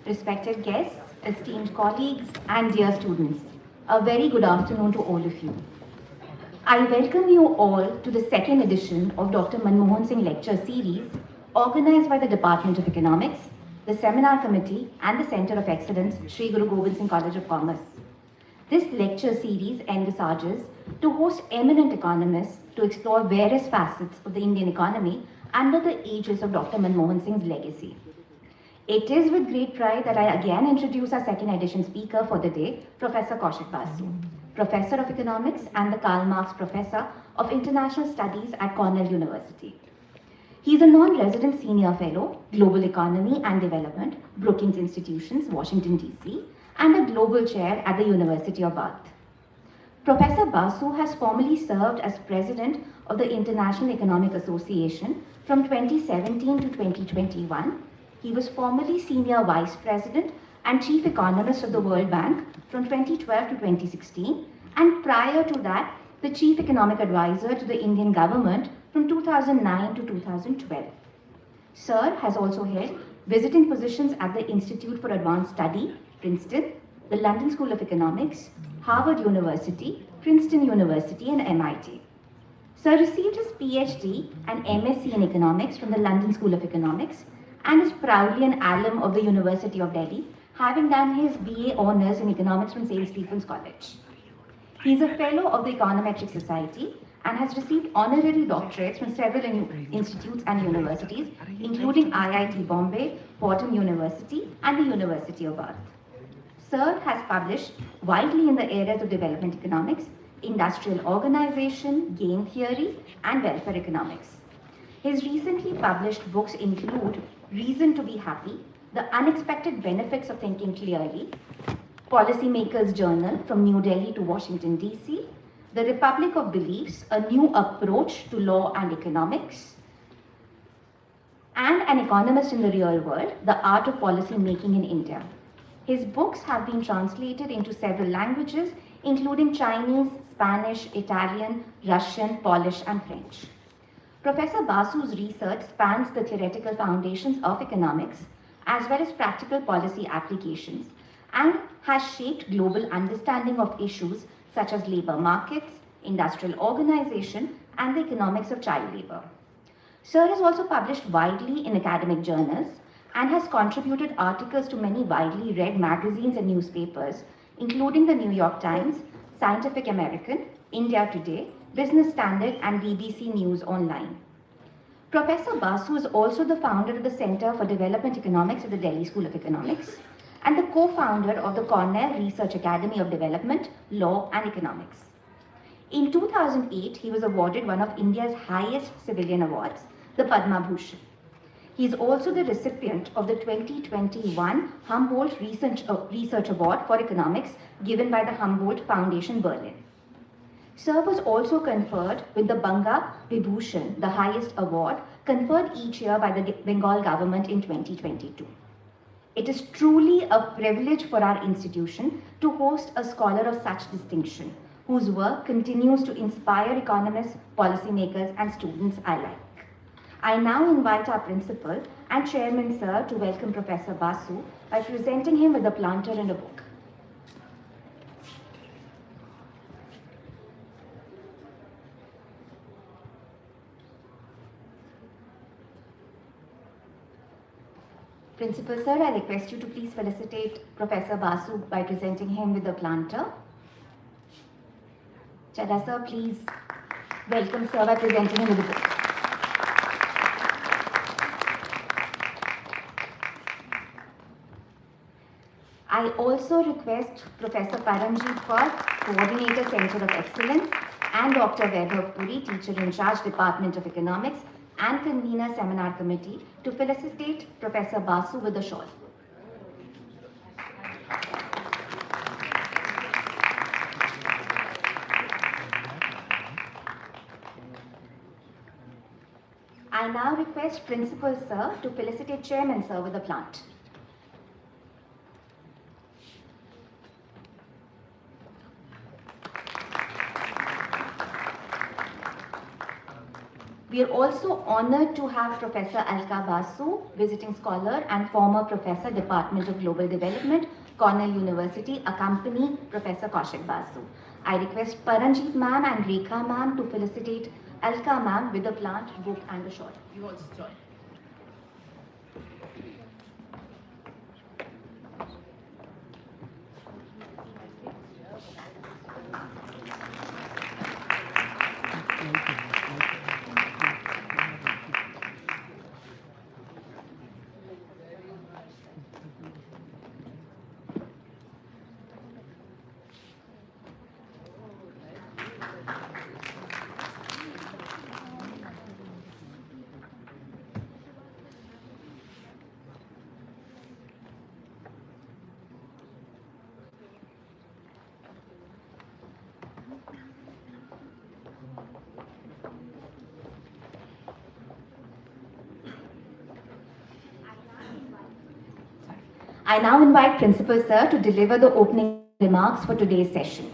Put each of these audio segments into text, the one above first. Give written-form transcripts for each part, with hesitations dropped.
Respected guests, esteemed colleagues, and dear students, a very good afternoon to all of you. I welcome you all to the second edition of Dr. Manmohan Singh Lecture Series, organized by the Department of Economics, the Seminar Committee, and the Center of Excellence, Sri Guru Gobind Singh College of Commerce. This lecture series envisages to host eminent economists to explore various facets of the Indian economy under the aegis of Dr. Manmohan Singh's legacy. It is with great pride that I again introduce our second edition speaker for the day, Professor Kaushik Basu, Professor of Economics and the Karl Marx Professor of International Studies at Cornell University. He is a non-resident senior fellow, Global Economy and Development, Brookings Institutions, Washington, D.C., and a global chair at the University of Bath. Professor Basu has formerly served as president of the International Economic Association from 2017 to 2021. He was formerly Senior Vice President and Chief Economist of the World Bank from 2012 to 2016, and prior to that, the Chief Economic Advisor to the Indian government from 2009 to 2012. Sir has also held visiting positions at the Institute for Advanced Study, Princeton, the London School of Economics, Harvard University, Princeton University, and MIT. Sir received his PhD and MSc in Economics from the London School of Economics, and is proudly an alum of the University of Delhi, having done his BA Honours in Economics from St. Stephen's College. He is a Fellow of the Econometric Society and has received honorary doctorates from several institutes and universities, including IIT Bombay, Fordham University, and the University of Bath. Sir has published widely in the areas of development economics, industrial organization, game theory, and welfare economics. His recently published books include Reason to be Happy, The Unexpected Benefits of Thinking Clearly, Policymakers Journal from New Delhi to Washington, D.C., The Republic of Beliefs, A New Approach to Law and Economics, and An Economist in the Real World, The Art of Policy Making in India. His books have been translated into several languages, including Chinese, Spanish, Italian, Russian, Polish, and French. Professor Basu's research spans the theoretical foundations of economics as well as practical policy applications and has shaped global understanding of issues such as labor markets, industrial organization, and the economics of child labor. Sir has also published widely in academic journals and has contributed articles to many widely read magazines and newspapers, including the New York Times, Scientific American, India Today, Business Standard, and BBC News Online. Professor Basu is also the founder of the Center for Development Economics at the Delhi School of Economics and the co-founder of the Cornell Research Academy of Development, Law and Economics. In 2008, he was awarded one of India's highest civilian awards, the Padma Bhushan. He is also the recipient of the 2021 Humboldt Research Award for Economics given by the Humboldt Foundation, Berlin. Sir was also conferred with the Banga Vibhushan, the highest award conferred each year by the Bengal government in 2022. It is truly a privilege for our institution to host a scholar of such distinction, whose work continues to inspire economists, policymakers, and students alike. I now invite our principal and chairman, sir, to welcome Professor Basu by presenting him with a planter and a book. Principal sir, I request you to please felicitate Professor Basu by presenting him with the planter. Chada sir, please welcome sir by presenting him with the book. I also request Professor Paramjit Kaur, Coordinator Center of Excellence, and Dr. Vaibhav Puri, Teacher in Charge, Department of Economics, and Convener Seminar Committee, to felicitate Professor Basu with a shawl. I now request Principal Sir to felicitate Chairman Sir with a plant. We are also honored to have Professor Alka Basu, visiting scholar and former Professor, Department of Global Development, Cornell University, accompany Professor Kaushik Basu. I request Paranjeet ma'am and Rekha ma'am to felicitate Alka ma'am with a plant, book and a shawl. You also join. I now invite Principal Sir to deliver the opening remarks for today's session.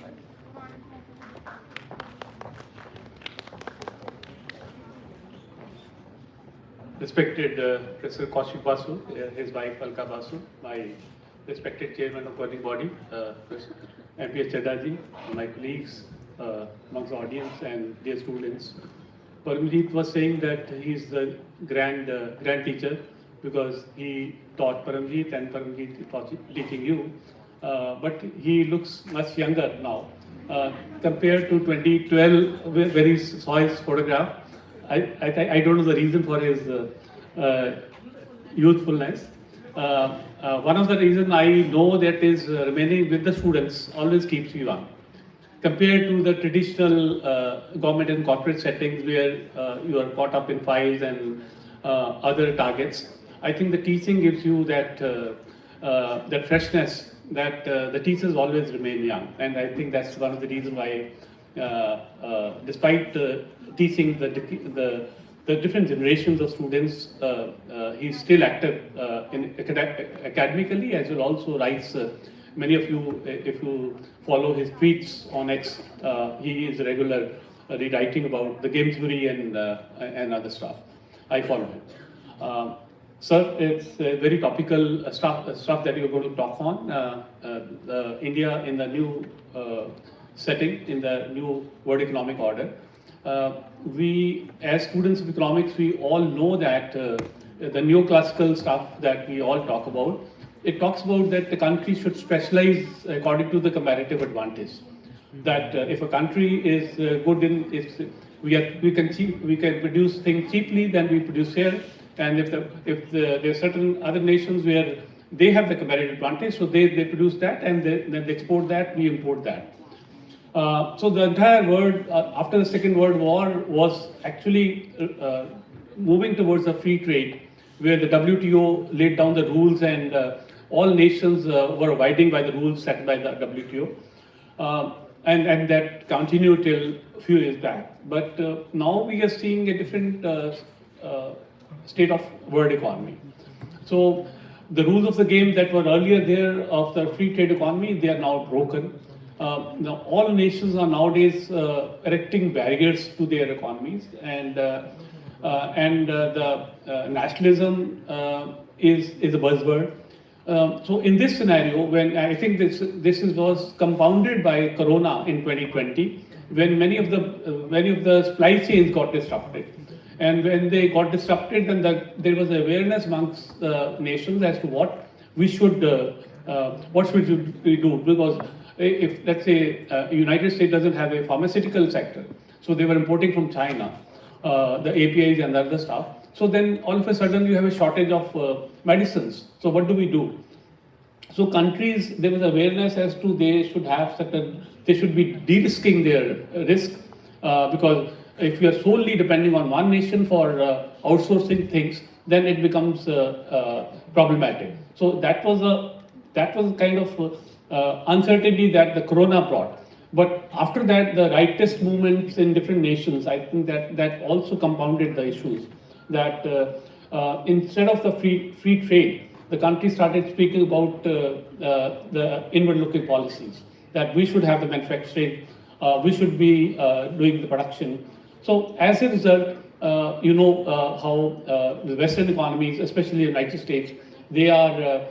Respected Professor Kaushik Basu, his wife Alka Basu, my respected chairman of governing body, MPS Chadaji, my colleagues amongst the audience and dear students. Paramjeet was saying that he is the grand teacher because he taught Paramjeet and Paramjeet is teaching you. But he looks much younger now compared to 2012 where he saw his photograph. I don't know the reason for his youthfulness. One of the reasons I know that is remaining with the students always keeps you young. Compared to the traditional government and corporate settings where you are caught up in files and other targets, I think the teaching gives you that that freshness that the teachers always remain young, and I think that's one of the reasons why, despite teaching the different generations of students, he's still active in academically as well. Also writes. Many of you, if you follow his tweets on X, he is regular rewriting about the game theory and other stuff. I follow him. Sir, it's very topical stuff that you're going to talk on. India in the new setting, in the new world economic order. We, as students of economics, we all know that the neoclassical stuff that we all talk about, it talks about that the country should specialize according to the comparative advantage. That if a country is good in, we can produce things cheaply, then we produce here. And if there are certain other nations where they have the comparative advantage, so they produce that and then they export that, we import that. So the entire world after the Second World War was actually moving towards a free trade, where the WTO laid down the rules and all nations were abiding by the rules set by the WTO. And that continued till a few years back. But now we are seeing a different state of world economy. So the rules of the game that were earlier there of the free trade economy, they are now broken. Now all nations are nowadays erecting barriers to their economies, and the nationalism is a buzzword. So in this scenario, when I think this was compounded by Corona in 2020, when many of the supply chains got disrupted, and when they got disrupted, then there was awareness amongst nations as to what we should do, because if let's say United States doesn't have a pharmaceutical sector, so they were importing from China the APIs and other stuff. So then all of a sudden you have a shortage of medicines. So what do we do? So countries, there was awareness as to they should be de-risking their risk, because if you are solely depending on one nation for outsourcing things, then it becomes problematic. So that was a kind of uncertainty that the Corona brought. But after that, the rightist movements in different nations, I think that also compounded the issues. that instead of the free trade, the country started speaking about the inward-looking policies, that we should have the manufacturing, we should be doing the production. So as a result, how the Western economies, especially the United States, they are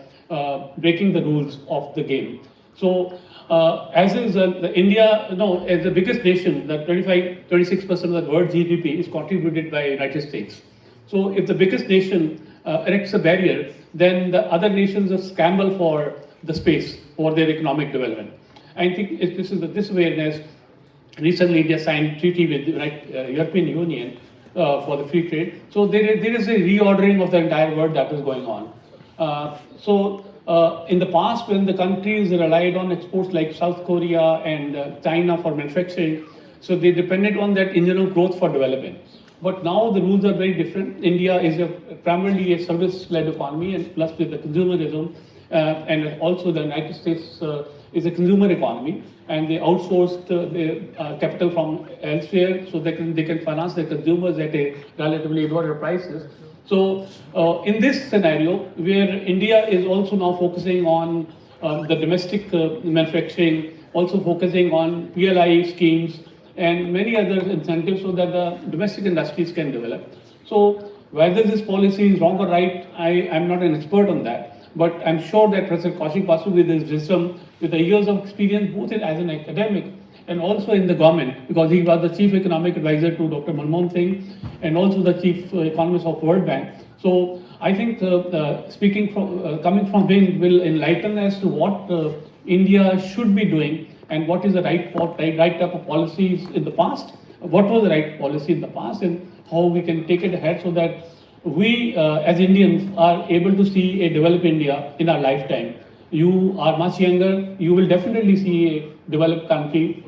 breaking the rules of the game. So as a result, India, as the biggest nation, the 26% of the world GDP is contributed by the United States. So if the biggest nation erects a barrier, then the other nations will scramble for the space for their economic development. I think this awareness. Recently, India signed treaty with the European Union for the free trade. So there is a reordering of the entire world that is going on. In the past, when the countries relied on exports like South Korea and China for manufacturing, so they depended on that engine of growth for development. But now the rules are very different. India is primarily a service-led economy, and plus with the consumerism, and also the United States is a consumer economy, and they outsourced the capital from elsewhere, so they can finance their consumers at a relatively lower prices. So in this scenario, where India is also now focusing on the domestic manufacturing, also focusing on PLI schemes and many other incentives so that the domestic industries can develop. So whether this policy is wrong or right, I'm not an expert on that. But I'm sure that Professor Kaushik Basu, with his wisdom, with the years of experience, both as an academic and also in the government, because he was the chief economic advisor to Dr. Manmohan Singh and also the chief economist of World Bank. So I think coming from him will enlighten as to what India should be doing and what is the right type of policies in the past, what was the right policy in the past, and how we can take it ahead so that we as Indians are able to see a developed India in our lifetime. You are much younger, you will definitely see a developed country,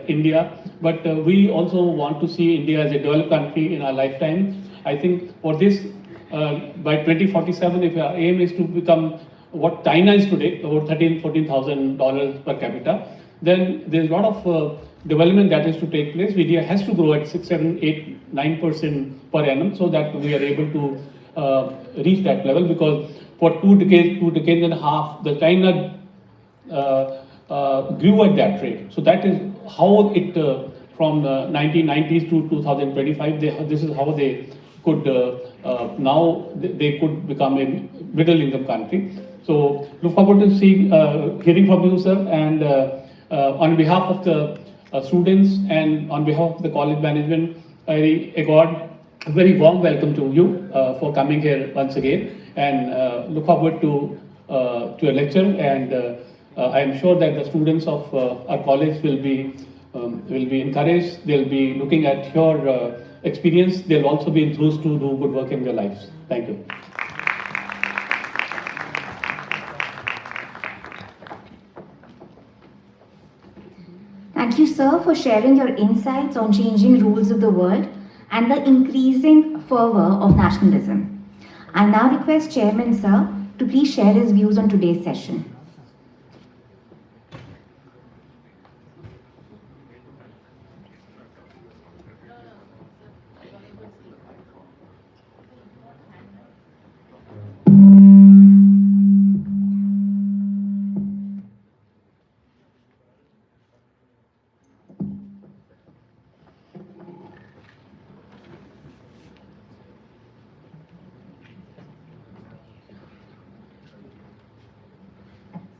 India, but we also want to see India as a developed country in our lifetime. I think for this, by 2047, if our aim is to become what China is today, about $14,000 per capita, then there's a lot of development that is to take place. India has to grow at 6, 7, 8, 9% per annum so that we are able to reach that level, because for 2 decades and a half, the China grew at that rate. So that is how it, from the 1990s to 2025, this is how they could, now they could become a middle income country. So look forward to hearing from you, sir, and on behalf of the students and on behalf of the college management, I accord a very warm welcome to you for coming here once again, and look forward to your lecture. And I am sure that the students of our college will be encouraged. They'll be looking at your experience. They'll also be enthused to do good work in their lives. Thank you. Thank you, sir, for sharing your insights on changing rules of the world and the increasing fervor of nationalism. I now request Chairman, sir, to please share his views on today's session.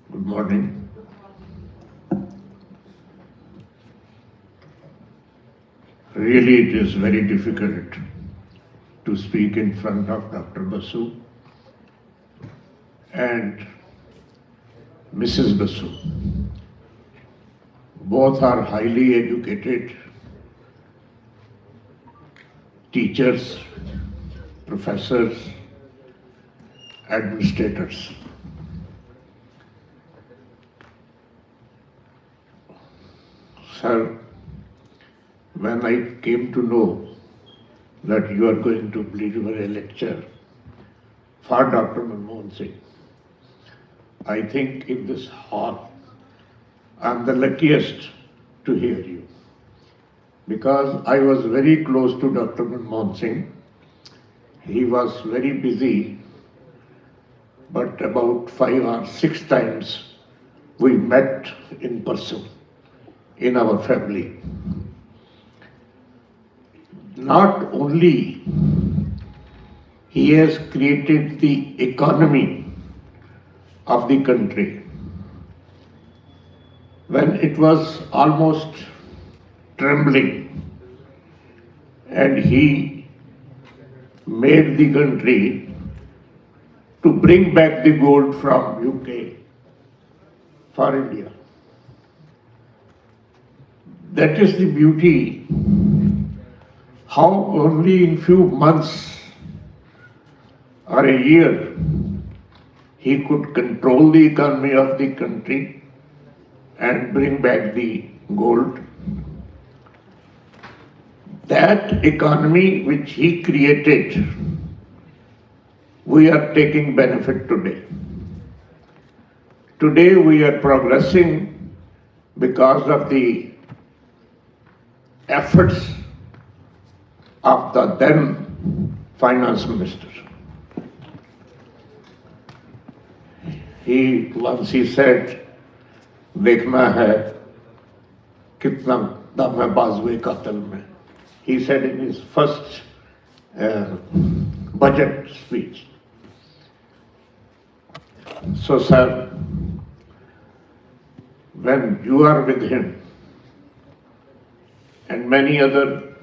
Good morning. Really, it is very difficult to speak in front of Dr. Basu and Mrs. Basu. Both are highly educated teachers, professors, administrators. Sir, when I came to know that you are going to deliver a lecture for Dr. Manmohan Singh, I think in this hall, I'm the luckiest to hear you, because I was very close to Dr. Manmohan Singh. he was very busy, but about 5 or 6 times we met in person in our family. Not only he has created the economy of the country, when it was almost trembling, and he made the country to bring back the gold from UK for India. That is the beauty, how only in few months or a year he could control the economy of the country and bring back the gold. That economy which he created, we are taking benefit today. Today we are progressing because of the efforts of the then finance minister. Once he said, देखना है कितना दम है बाजुए कातिल में. He said in his first budget speech. So, sir, when you are with him and many other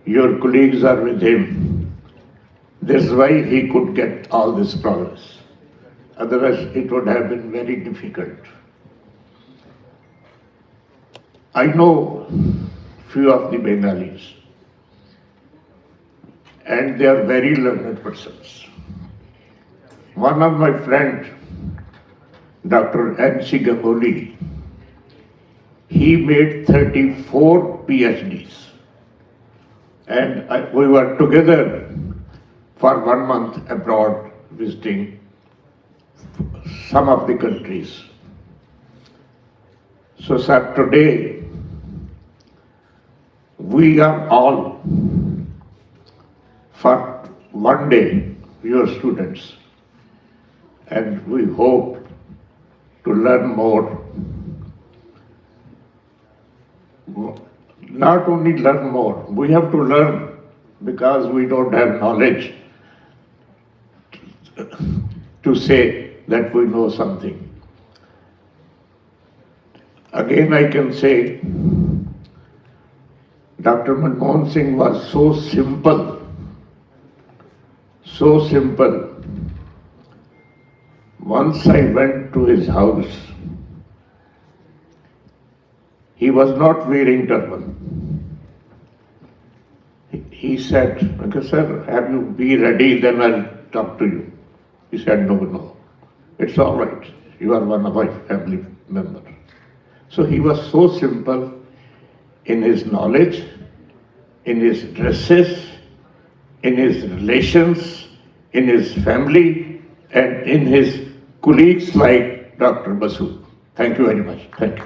your colleagues are with him, this is why he could get all this progress. Otherwise, it would have been very difficult. I know few of the Bengalis, and they are very learned persons. One of my friend, Dr. N.C. Gangoli, he made 34 PhDs, and we were together for 1 month abroad visiting some of the countries. So, sir, today we are all, for one day, your students, and we hope to learn more. Not only learn more, we have to learn because we don't have knowledge to say that we know something. Again, I can say, Dr. Manmohan Singh was so simple, so simple. Once I went to his house, he was not wearing turban. He said, okay, sir, have you be ready, then I'll talk to you. He said, no, it's all right. You are one of my family members. So he was so simple in his knowledge, in his dresses, in his relations, in his family, and in his colleagues like Dr. Basu. Thank you very much. Thank you.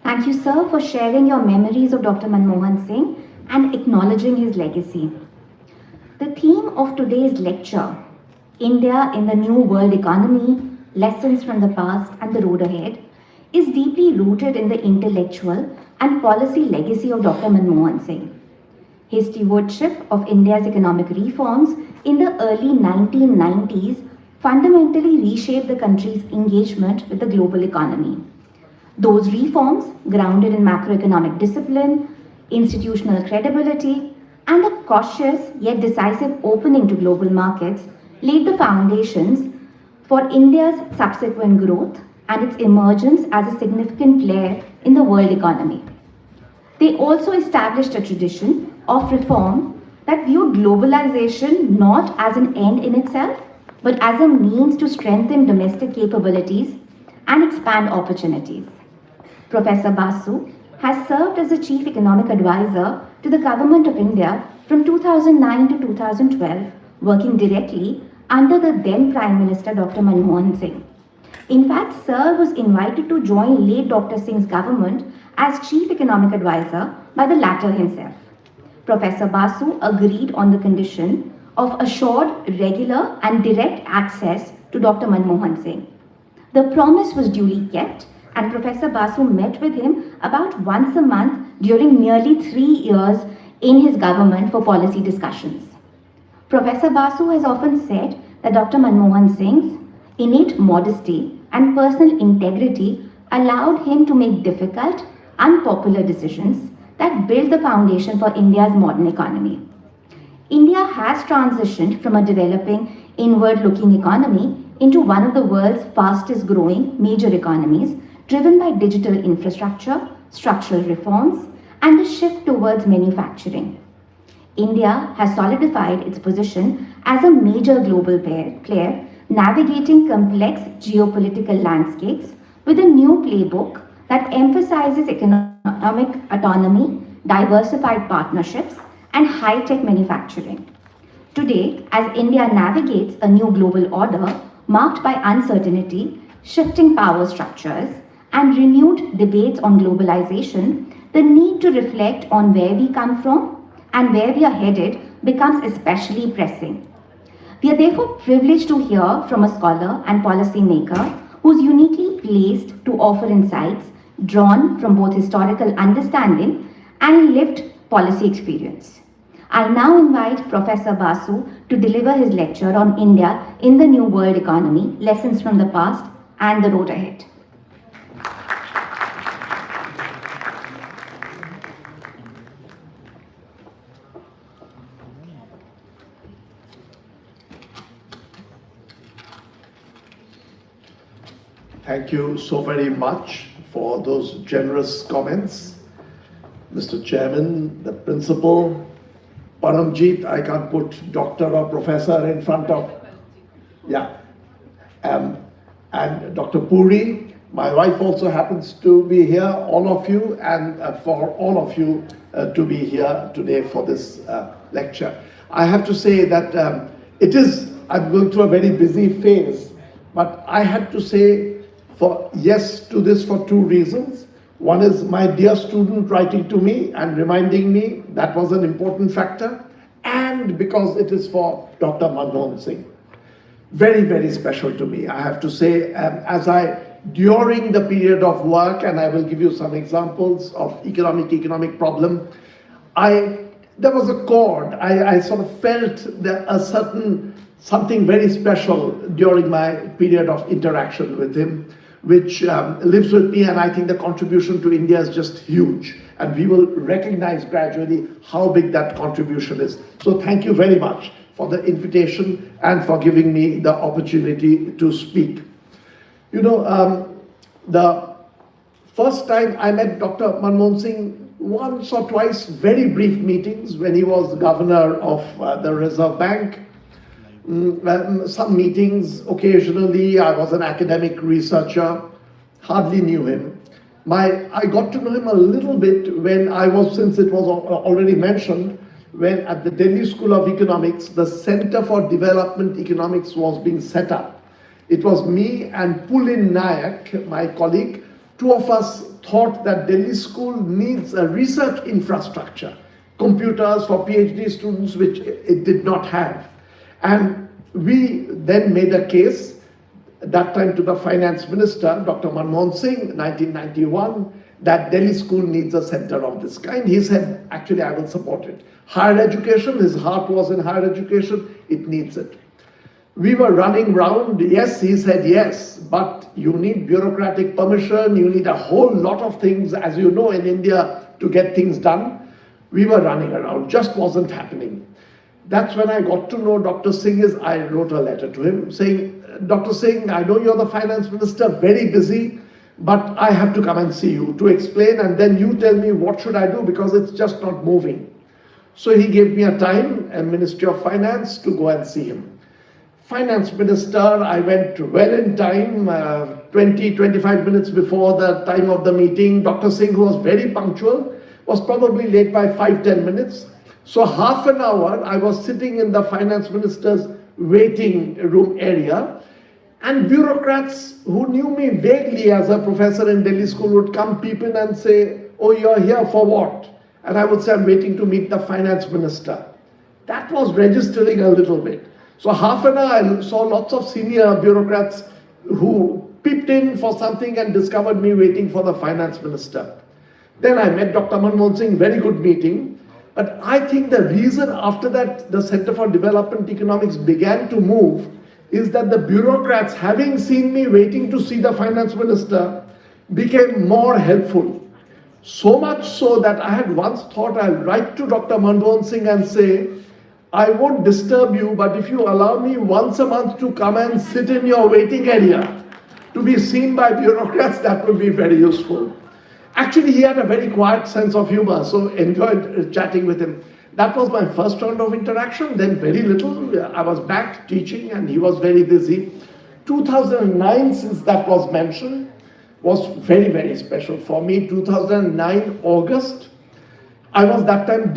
Thank you, sir, for sharing your memories of Dr. Manmohan Singh and acknowledging his legacy. The theme of today's lecture, India in the New World Economy, Lessons from the Past and the Road Ahead, is deeply rooted in the intellectual and policy legacy of Dr. Manmohan Singh. His stewardship of India's economic reforms in the early 1990s fundamentally reshaped the country's engagement with the global economy. Those reforms, grounded in macroeconomic discipline, institutional credibility, and a cautious yet decisive opening to global markets, laid the foundations for India's subsequent growth and its emergence as a significant player in the world economy. They also established a tradition of reform that viewed globalization not as an end in itself, but as a means to strengthen domestic capabilities and expand opportunities. Professor Basu has served as the Chief Economic Advisor to the Government of India from 2009 to 2012, working directly under the then Prime Minister Dr. Manmohan Singh. In fact, Sir was invited to join late Dr. Singh's government as Chief Economic Advisor by the latter himself. Professor Basu agreed on the condition of assured, regular and direct access to Dr. Manmohan Singh. The promise was duly kept, and Professor Basu met with him about once a month during nearly 3 years in his government for policy discussions. Professor Basu has often said that Dr. Manmohan Singh's innate modesty and personal integrity allowed him to make difficult, unpopular decisions that build the foundation for India's modern economy. India has transitioned from a developing, inward-looking economy into one of the world's fastest-growing major economies, driven by digital infrastructure, structural reforms, and a shift towards manufacturing. India has solidified its position as a major global player, navigating complex geopolitical landscapes with a new playbook that emphasizes economic autonomy, diversified partnerships, and high-tech manufacturing. Today, as India navigates a new global order marked by uncertainty, shifting power structures, and renewed debates on globalization, the need to reflect on where we come from and where we are headed becomes especially pressing. We are therefore privileged to hear from a scholar and policymaker who is uniquely placed to offer insights drawn from both historical understanding and lived policy experience. I now invite Professor Basu to deliver his lecture on India in the New World Economy, Lessons from the Past and the Road Ahead. Thank you so very much for those generous comments. Mr. Chairman, the principal, Paramjit, I can't put doctor or professor in front of, yeah. And Dr. Puri, my wife also happens to be here, all of you, and for all of you to be here today for this lecture. I have to say that I'm going through a very busy phase, but I had to say yes to this for two reasons. One is my dear student writing to me and reminding me that was an important factor, and because it is for Dr. Manmohan Singh. Very, very special to me, I have to say. During the period of work, and I will give you some examples of economic problem, there was a chord. I sort of felt something very special during my period of interaction with him, which lives with me, and I think the contribution to India is just huge. And we will recognize gradually how big that contribution is. So thank you very much for the invitation and for giving me the opportunity to speak. You know, the first time I met Dr. Manmohan Singh, once or twice, very brief meetings when he was governor of the Reserve Bank. Some meetings occasionally. I was an academic researcher, hardly knew him. I got to know him a little bit when I was, since it was already mentioned, when at the Delhi School of Economics, the Center for Development Economics was being set up. It was me and Pulin Nayak, my colleague. Two of us thought that Delhi School needs a research infrastructure, computers for PhD students, which it did not have. And we then made a case, at that time to the finance minister, Dr. Manmohan Singh, 1991, that Delhi School needs a center of this kind. He said, actually, I will support it. Higher education, his heart was in higher education, it needs it. We were running round, yes, he said yes, but you need bureaucratic permission, you need a whole lot of things, as you know, in India, to get things done. We were running around, just wasn't happening. That's when I got to know Dr. Singh. I wrote a letter to him saying, Dr. Singh, I know you're the finance minister, very busy, but I have to come and see you to explain, and then you tell me what should I do, because it's just not moving. So he gave me a time, a Ministry of Finance, to go and see him. Finance minister, I went well in time, 20-25 minutes before the time of the meeting. Dr. Singh, who was very punctual, was probably late by 5-10 minutes. So half an hour, I was sitting in the finance minister's waiting room area. And bureaucrats who knew me vaguely as a professor in Delhi school would come peep in and say, "Oh, you're here for what?" And I would say, "I'm waiting to meet the finance minister." That was registering a little bit. So half an hour, I saw lots of senior bureaucrats who peeped in for something and discovered me waiting for the finance minister. Then I met Dr. Manmohan Singh, very good meeting. But I think the reason after that the Center for Development Economics began to move is that the bureaucrats, having seen me waiting to see the finance minister, became more helpful. So much so that I had once thought I'll write to Dr. Manmohan Singh and say, "I won't disturb you, but if you allow me once a month to come and sit in your waiting area to be seen by bureaucrats, that would be very useful." Actually, he had a very quiet sense of humor, so enjoyed chatting with him. That was my first round of interaction. Then very little. I was back teaching and he was very busy. 2009, since that was mentioned, was very, very special for me. 2009, August. I was that time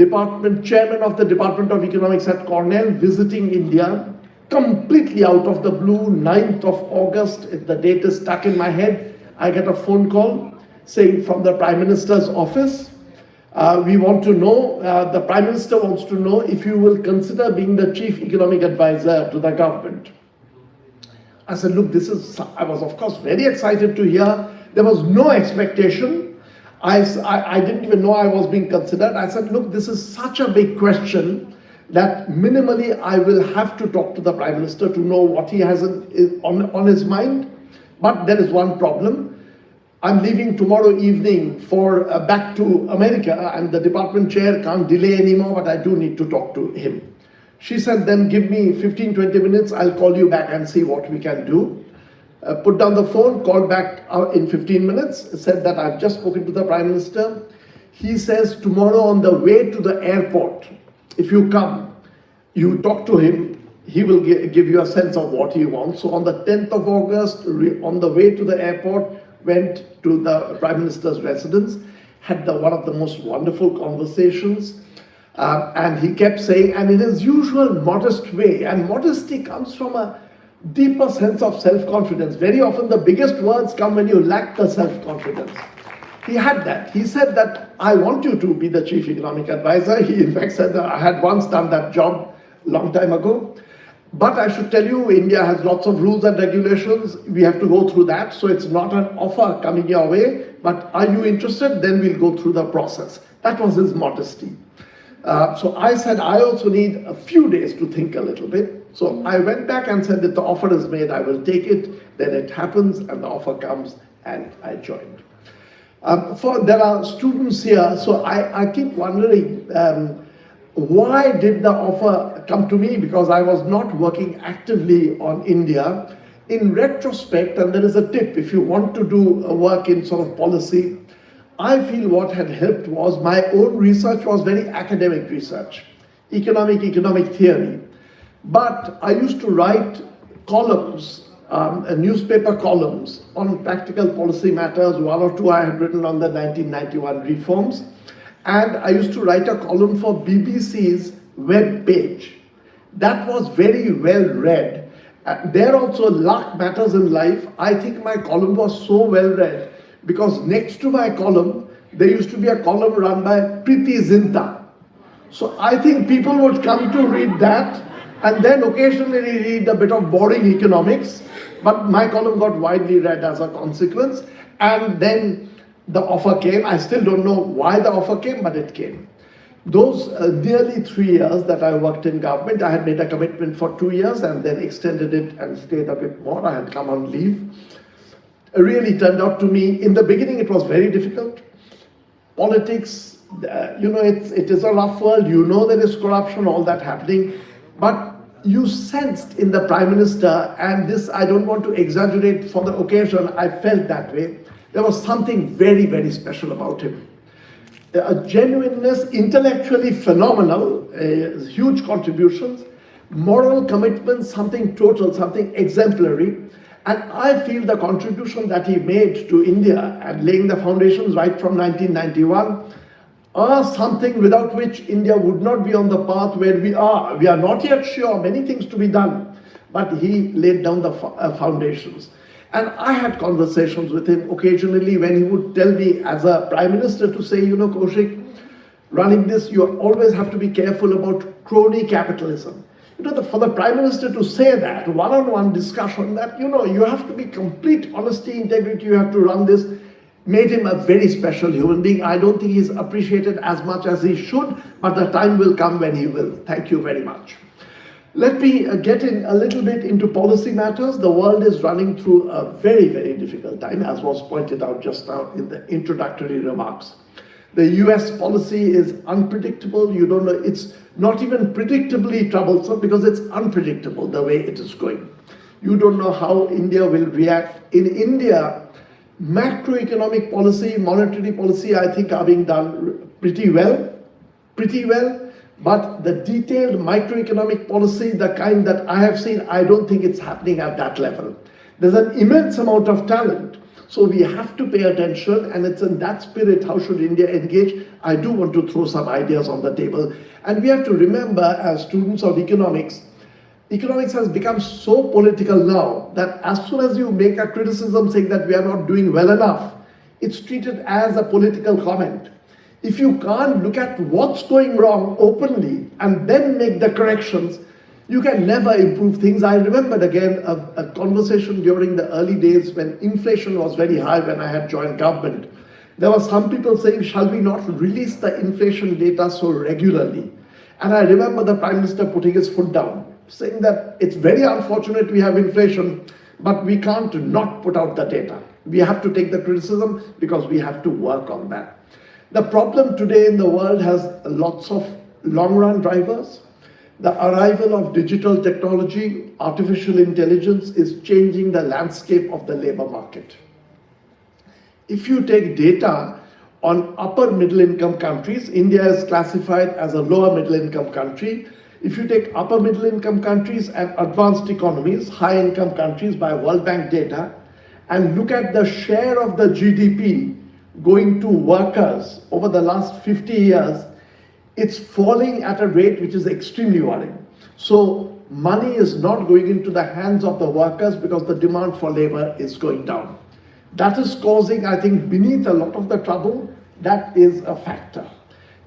chairman of the Department of Economics at Cornell, visiting India, completely out of the blue. 9th of August, the date is stuck in my head. I get a phone call saying from the Prime Minister's office, we want to know, the Prime Minister wants to know if you will consider being the Chief Economic Advisor to the government. I said, look, I was of course very excited to hear. There was no expectation. I didn't even know I was being considered. I said, look, this is such a big question that minimally I will have to talk to the Prime Minister to know what he has on his mind. But there is one problem. I'm leaving tomorrow evening for back to America, and the department chair can't delay anymore, but I do need to talk to him. She said, then give me 15-20 minutes, I'll call you back and see what we can do. Put down the phone, called back in 15 minutes, said that I've just spoken to the Prime Minister. He says tomorrow on the way to the airport, if you come, you talk to him, he will give you a sense of what he wants. So on the 10th of August, on the way to the airport, went to the Prime Minister's residence, had one of the most wonderful conversations, and he kept saying, and in his usual modest way, and modesty comes from a deeper sense of self-confidence. Very often the biggest words come when you lack the self-confidence. He had that. He said that, I want you to be the Chief Economic Advisor. He in fact said that I had once done that job a long time ago. But I should tell you, India has lots of rules and regulations. We have to go through that. So it's not an offer coming your way, but are you interested? Then we'll go through the process. That was his modesty. So I said, I also need a few days to think a little bit. So I went back and said, if the offer is made, I will take it. Then it happens and the offer comes and I joined. There are students here, so I keep wondering, why did the offer come to me? Because I was not working actively on India. In retrospect, and there is a tip, if you want to do work in sort of policy, I feel what had helped was my own research was very academic research, economic theory. But I used to write columns, newspaper columns on practical policy matters. One or two I had written on the 1991 reforms. And I used to write a column for BBC's web page. That was very well read. There also, luck matters in life. I think my column was so well read because next to my column, there used to be a column run by Preeti Zinta. So I think people would come to read that and then occasionally read a bit of boring economics. But my column got widely read as a consequence. And then the offer came. I still don't know why the offer came, but it came. Those nearly 3 years that I worked in government, I had made a commitment for 2 years and then extended it and stayed a bit more. I had come on leave. It really turned out to me, in the beginning it was very difficult. Politics, it is a rough world. You know there is corruption, all that happening. But you sensed in the Prime Minister, and this I don't want to exaggerate for the occasion, I felt that way. There was something very, very special about him. A genuineness, intellectually phenomenal, huge contributions, moral commitment, something total, something exemplary. And I feel the contribution that he made to India and laying the foundations right from 1991 are something without which India would not be on the path where we are. We are not yet sure, many things to be done. but he laid down the foundations. And I had conversations with him occasionally when he would tell me as a prime minister to say, you know, Kaushik, running this, you always have to be careful about crony capitalism. You know, for the prime minister to say that, one-on-one discussion that, you know, you have to be complete honesty, integrity, you have to run this, made him a very special human being. I don't think he's appreciated as much as he should, but the time will come when he will. Thank you very much. Let me get in a little bit into policy matters. The world is running through a very, very difficult time, as was pointed out just now in the introductory remarks. The US policy is unpredictable. You don't know, it's not even predictably troublesome because it's unpredictable the way it is going. You don't know how India will react. In India, macroeconomic policy, monetary policy, I think are being done pretty well, but the detailed microeconomic policy, the kind that I have seen, I don't think it's happening at that level. There's an immense amount of talent, so we have to pay attention, and it's in that spirit, how should India engage? I do want to throw some ideas on the table. And we have to remember, as students of economics, economics has become so political now that as soon as you make a criticism saying that we are not doing well enough, it's treated as a political comment. If you can't look at what's going wrong openly and then make the corrections, you can never improve things. I remembered again a conversation during the early days when inflation was very high when I had joined government. There were some people saying, shall we not release the inflation data so regularly? And I remember the Prime Minister putting his foot down, saying that it's very unfortunate we have inflation, but we can't not put out the data. We have to take the criticism because we have to work on that. The problem today in the world has lots of long-run drivers. The arrival of digital technology, artificial intelligence is changing the landscape of the labor market. If you take data on upper middle income countries, India is classified as a lower middle income country. If you take upper middle income countries and advanced economies, high income countries by World Bank data, and look at the share of the GDP going to workers over the last 50 years, it's falling at a rate which is extremely worrying. So money is not going into the hands of the workers because the demand for labor is going down. That is causing, I think, beneath a lot of the trouble, that is a factor.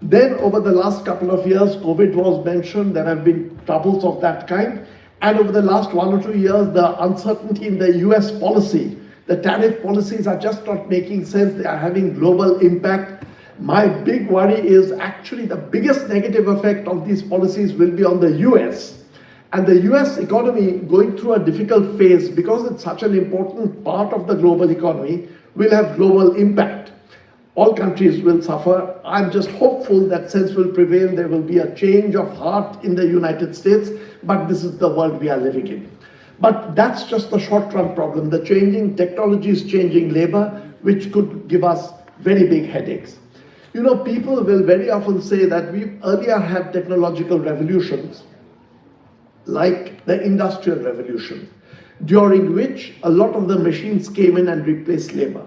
Then over the last couple of years, COVID was mentioned, there have been troubles of that kind. And over the last 1 or 2 years, the uncertainty in the US policy, the tariff policies are just not making sense. They are having global impact. My big worry is actually the biggest negative effect of these policies will be on the US. And the US economy going through a difficult phase because it's such an important part of the global economy will have global impact. All countries will suffer. I'm just hopeful that sense will prevail. There will be a change of heart in the United States, but this is the world we are living in. But that's just the short-run problem. The changing technology is changing labor, which could give us very big headaches. You know, people will very often say that we've earlier had technological revolutions, like the Industrial Revolution, during which a lot of the machines came in and replaced labor.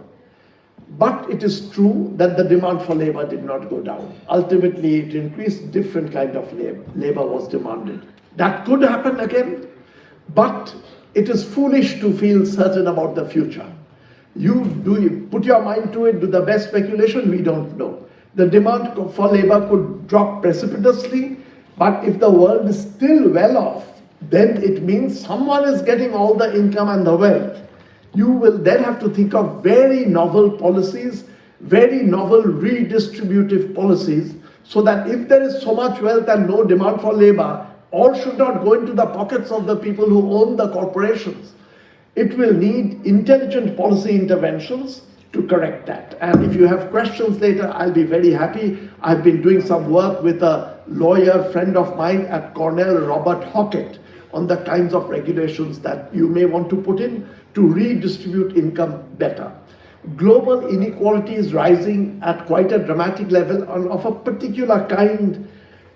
But it is true that the demand for labor did not go down. Ultimately, it increased. Different kind of labor was demanded. That could happen again, but it is foolish to feel certain about the future. You put your mind to it, do the best speculation, we don't know. The demand for labor could drop precipitously, but if the world is still well off, then it means someone is getting all the income and the wealth. You will then have to think of very novel policies, very novel redistributive policies, so that if there is so much wealth and no demand for labor, all should not go into the pockets of the people who own the corporations. It will need intelligent policy interventions to correct that. And if you have questions later, I'll be very happy. I've been doing some work with a lawyer friend of mine at Cornell, Robert Hockett, on the kinds of regulations that you may want to put in to redistribute income better. Global inequality is rising at quite a dramatic level and of a particular kind.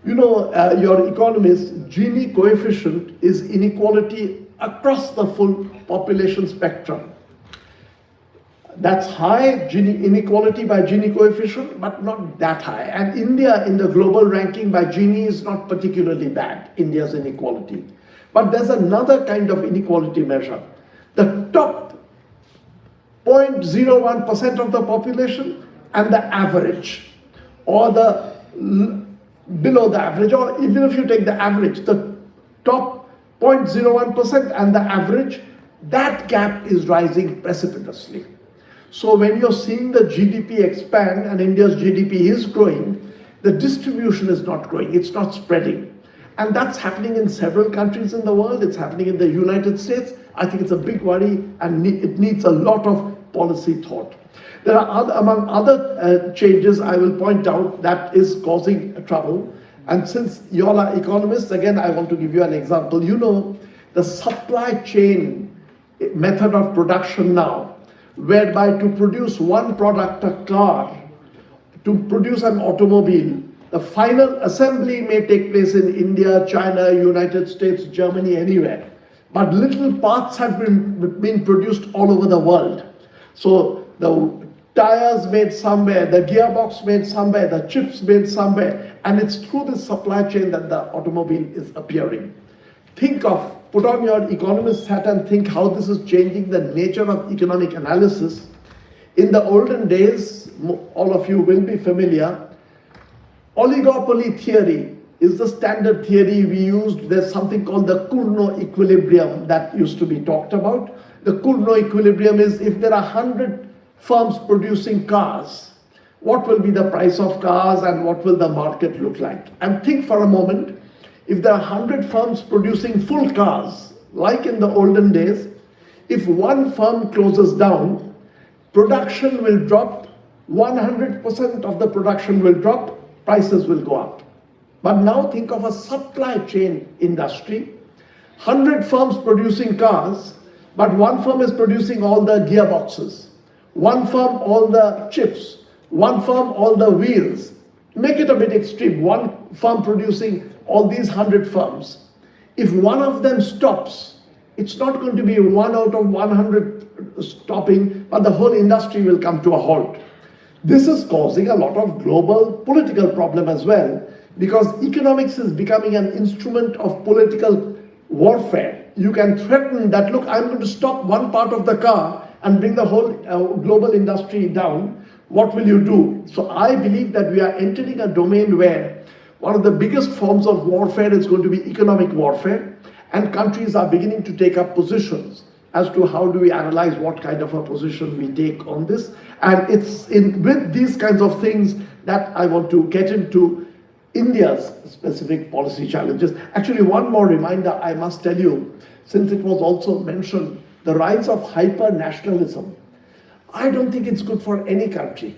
You know, your economists, Gini coefficient is inequality across the full population spectrum. That's high, inequality by Gini coefficient, but not that high. And India in the global ranking by Gini is not particularly bad, India's inequality. But there's another kind of inequality measure. The top 0.01% of the population and the average, or the below the average, or even if you take the average, the top 0.01% and the average, that gap is rising precipitously. So when you're seeing the GDP expand and India's GDP is growing, the distribution is not growing, it's not spreading. And that's happening in several countries in the world. It's happening in the United States. I think it's a big worry and it needs a lot of policy thought. There are among other changes I will point out that is causing trouble. And since you all are economists, again, I want to give you an example. You know, the supply chain method of production now, whereby to produce one product, a car, to produce an automobile, the final assembly may take place in India, China, United States, Germany, anywhere. But little parts have been produced all over the world. So the tires made somewhere, the gearbox made somewhere, the chips made somewhere, and it's through this supply chain that the automobile is appearing. Put on your economist hat and think how this is changing the nature of economic analysis. In the olden days, all of you will be familiar, oligopoly theory is the standard theory we used. There's something called the Cournot equilibrium that used to be talked about. The Cournot equilibrium is if there are 100 firms producing cars, what will be the price of cars and what will the market look like? And think for a moment, if there are 100 firms producing full cars, like in the olden days, if one firm closes down, production will drop, 100% of the production will drop, prices will go up. But now think of a supply chain industry, 100 firms producing cars, but one firm is producing all the gearboxes, one firm all the chips, one firm all the wheels. Make it a bit extreme, one firm producing all these 100 firms. If one of them stops, it's not going to be 1 out of 100 stopping, but the whole industry will come to a halt. This is causing a lot of global political problem as well, because economics is becoming an instrument of political warfare. You can threaten that, look, I'm going to stop one part of the car and bring the whole global industry down. What will you do? So I believe that we are entering a domain where one of the biggest forms of warfare is going to be economic warfare, and countries are beginning to take up positions as to how do we analyze what kind of a position we take on this. And it's with these kinds of things that I want to get into India's specific policy challenges. Actually, one more reminder I must tell you, since it was also mentioned, the rise of hyper-nationalism. I don't think it's good for any country.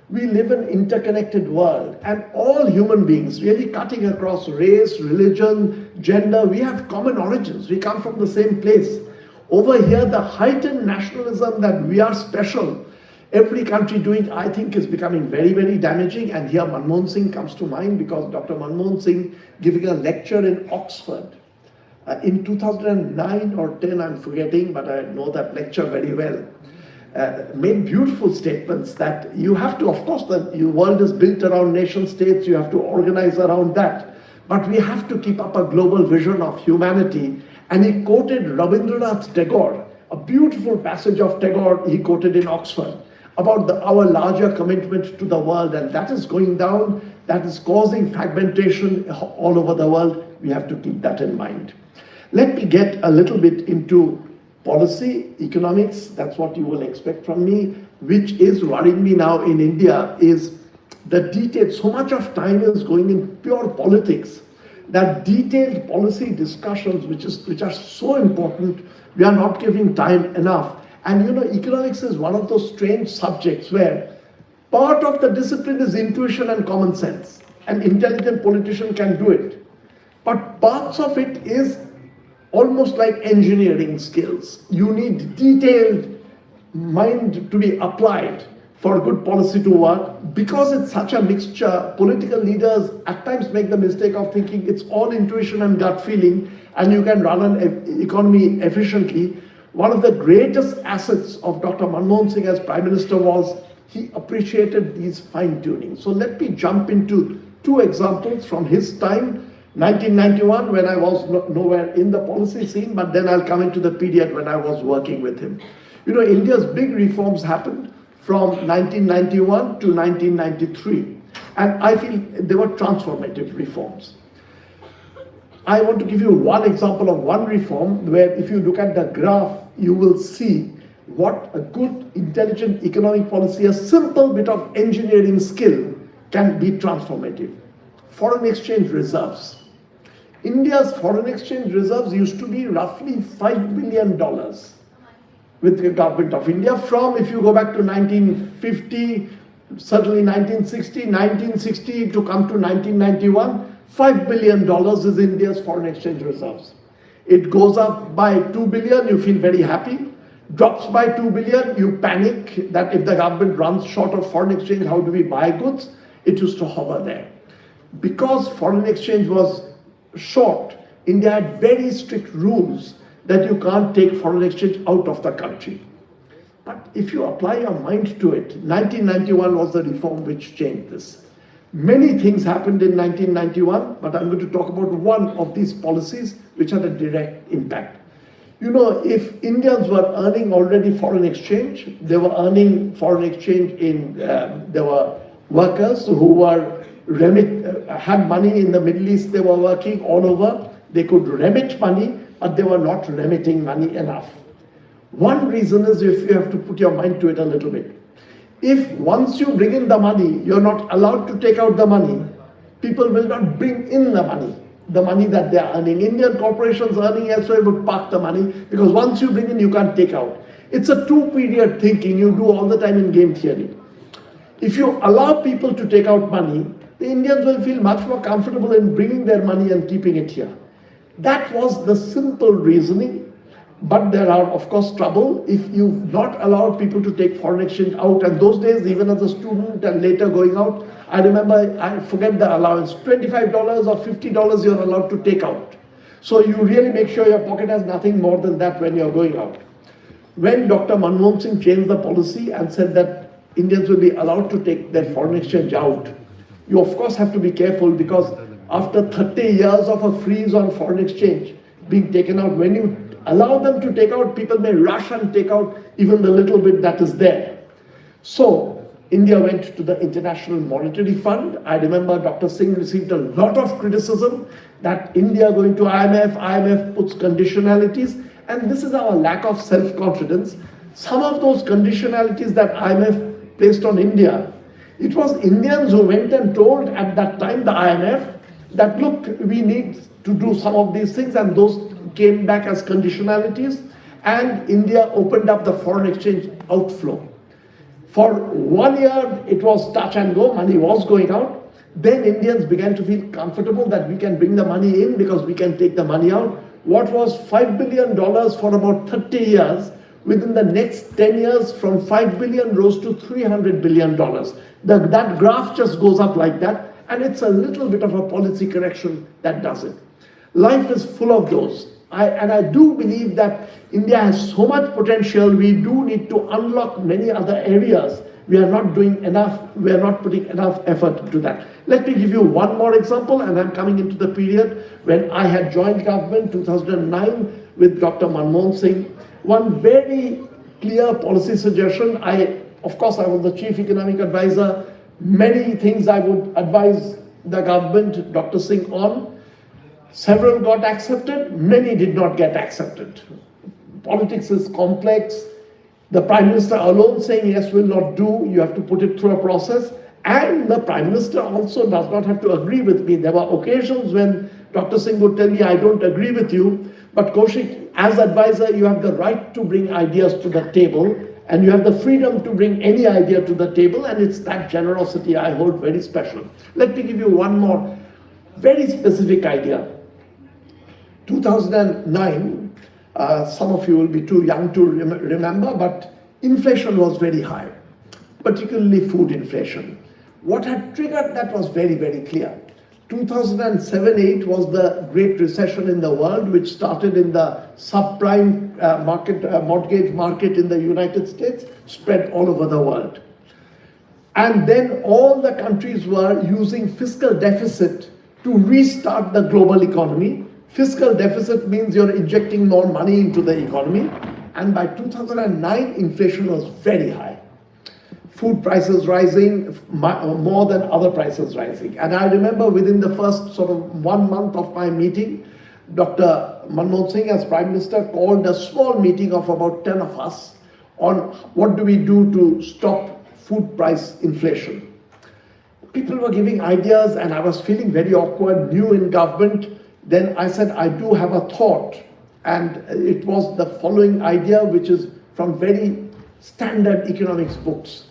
We live in an interconnected world, and all human beings, really cutting across race, religion, gender, we have common origins. We come from the same place. Over here, the heightened nationalism that we are special, every country doing, I think, is becoming very, very damaging. And here Manmohan Singh comes to mind, because Dr. Manmohan Singh giving a lecture in Oxford in 2009 or 10, I'm forgetting, but I know that lecture very well. Made beautiful statements that you have to, of course, the world is built around nation states, you have to organize around that, but we have to keep up a global vision of humanity. And he quoted Rabindranath Tagore, a beautiful passage of Tagore he quoted in Oxford, about our larger commitment to the world, and that is going down, that is causing fragmentation all over the world. We have to keep that in mind. Let me get a little bit into policy, economics, that's what you will expect from me. Which is worrying me now in India is the detail. So much of time is going in pure politics that detailed policy discussions, which are so important, we are not giving time enough. And you know, economics is one of those strange subjects where part of the discipline is intuition and common sense. An intelligent politician can do it. But parts of it is almost like engineering skills. You need detailed mind to be applied for good policy to work. Because it's such a mixture, political leaders at times make the mistake of thinking it's all intuition and gut feeling and you can run an economy efficiently. One of the greatest assets of Dr. Manmohan Singh as Prime Minister was he appreciated these fine-tuning. So let me jump into two examples from his time 1991, when I was nowhere in the policy scene, but then I'll come into the period when I was working with him. You know, India's big reforms happened from 1991 to 1993. And I feel they were transformative reforms. I want to give you one example of one reform where if you look at the graph, you will see what a good, intelligent economic policy, a simple bit of engineering skill can be transformative. Foreign exchange reserves. India's foreign exchange reserves used to be roughly $5 billion with the government of India from, if you go back to 1950, certainly 1960 to come to 1991, $5 billion is India's foreign exchange reserves. It goes up by 2 billion, you feel very happy. Drops by 2 billion, you panic that if the government runs short of foreign exchange, how do we buy goods? It used to hover there. Because foreign exchange was short, India had very strict rules that you can't take foreign exchange out of the country. But if you apply your mind to it, 1991 was the reform which changed this. Many things happened in 1991, but I'm going to talk about one of these policies which had a direct impact. You know, if Indians were earning already foreign exchange, they were earning foreign exchange in, there were workers who were had money in the Middle East, they were working all over, they could remit money, but they were not remitting money enough. One reason is if you have to put your mind to it a little bit. If once you bring in the money, you're not allowed to take out the money, people will not bring in the money that they are earning. Indian corporations earning elsewhere would park the money because once you bring in, you can't take out. It's a two-period thinking you do all the time in game theory. If you allow people to take out money, the Indians will feel much more comfortable in bringing their money and keeping it here. That was the simple reasoning. But there are, of course, trouble if you've not allowed people to take foreign exchange out. And those days, even as a student and later going out, I remember, I forget the allowance, $25 or $50 you're allowed to take out. So you really make sure your pocket has nothing more than that when you're going out. When Dr. Manmohan Singh changed the policy and said that Indians will be allowed to take their foreign exchange out, you of course have to be careful because after 30 years of a freeze on foreign exchange being taken out, when you allow them to take out, people may rush and take out even the little bit that is there. So India went to the International Monetary Fund. I remember Dr. Singh received a lot of criticism that India going to IMF puts conditionalities, and this is our lack of self-confidence. Some of those conditionalities that IMF placed on India, it was Indians who went and told at that time the IMF that look, we need to do some of these things, and those came back as conditionalities, and India opened up the foreign exchange outflow. For 1 year, it was touch and go, money was going out. Then Indians began to feel comfortable that we can bring the money in because we can take the money out. What was $5 billion for about 30 years, within the next 10 years, from 5 billion rose to $300 billion. That graph just goes up like that, and it's a little bit of a policy correction that does it. Life is full of those. I do believe that India has so much potential. We do need to unlock many other areas. We are not doing enough. We are not putting enough effort into that. Let me give you one more example, and I'm coming into the period when I had joined government, 2009, with Dr. Manmohan Singh. One very clear policy suggestion. Of course, I was the chief economic advisor. Many things I would advise the government, Dr. Singh, on. Several got accepted, many did not get accepted. Politics is complex. The Prime Minister alone saying yes will not do, you have to put it through a process. And the Prime Minister also does not have to agree with me. There were occasions when Dr. Singh would tell me, I don't agree with you, but Kaushik, as advisor, you have the right to bring ideas to the table, and you have the freedom to bring any idea to the table, and it's that generosity I hold very special. Let me give you one more very specific idea. 2009, some of you will be too young to remember, but inflation was very high, particularly food inflation. What had triggered that was very, very clear. 2007-8 was the Great Recession in the world, which started in the subprime mortgage market in the United States, spread all over the world. And then all the countries were using fiscal deficit to restart the global economy. Fiscal deficit means you're injecting more money into the economy. And by 2009, inflation was very high. Food prices rising more than other prices rising. And I remember within the first sort of 1 month of my meeting, Dr. Manmohan Singh as Prime Minister called a small meeting of about 10 of us on what do we do to stop food price inflation. People were giving ideas and I was feeling very awkward, new in government. Then I said, I do have a thought. And it was the following idea, which is from very standard economics books.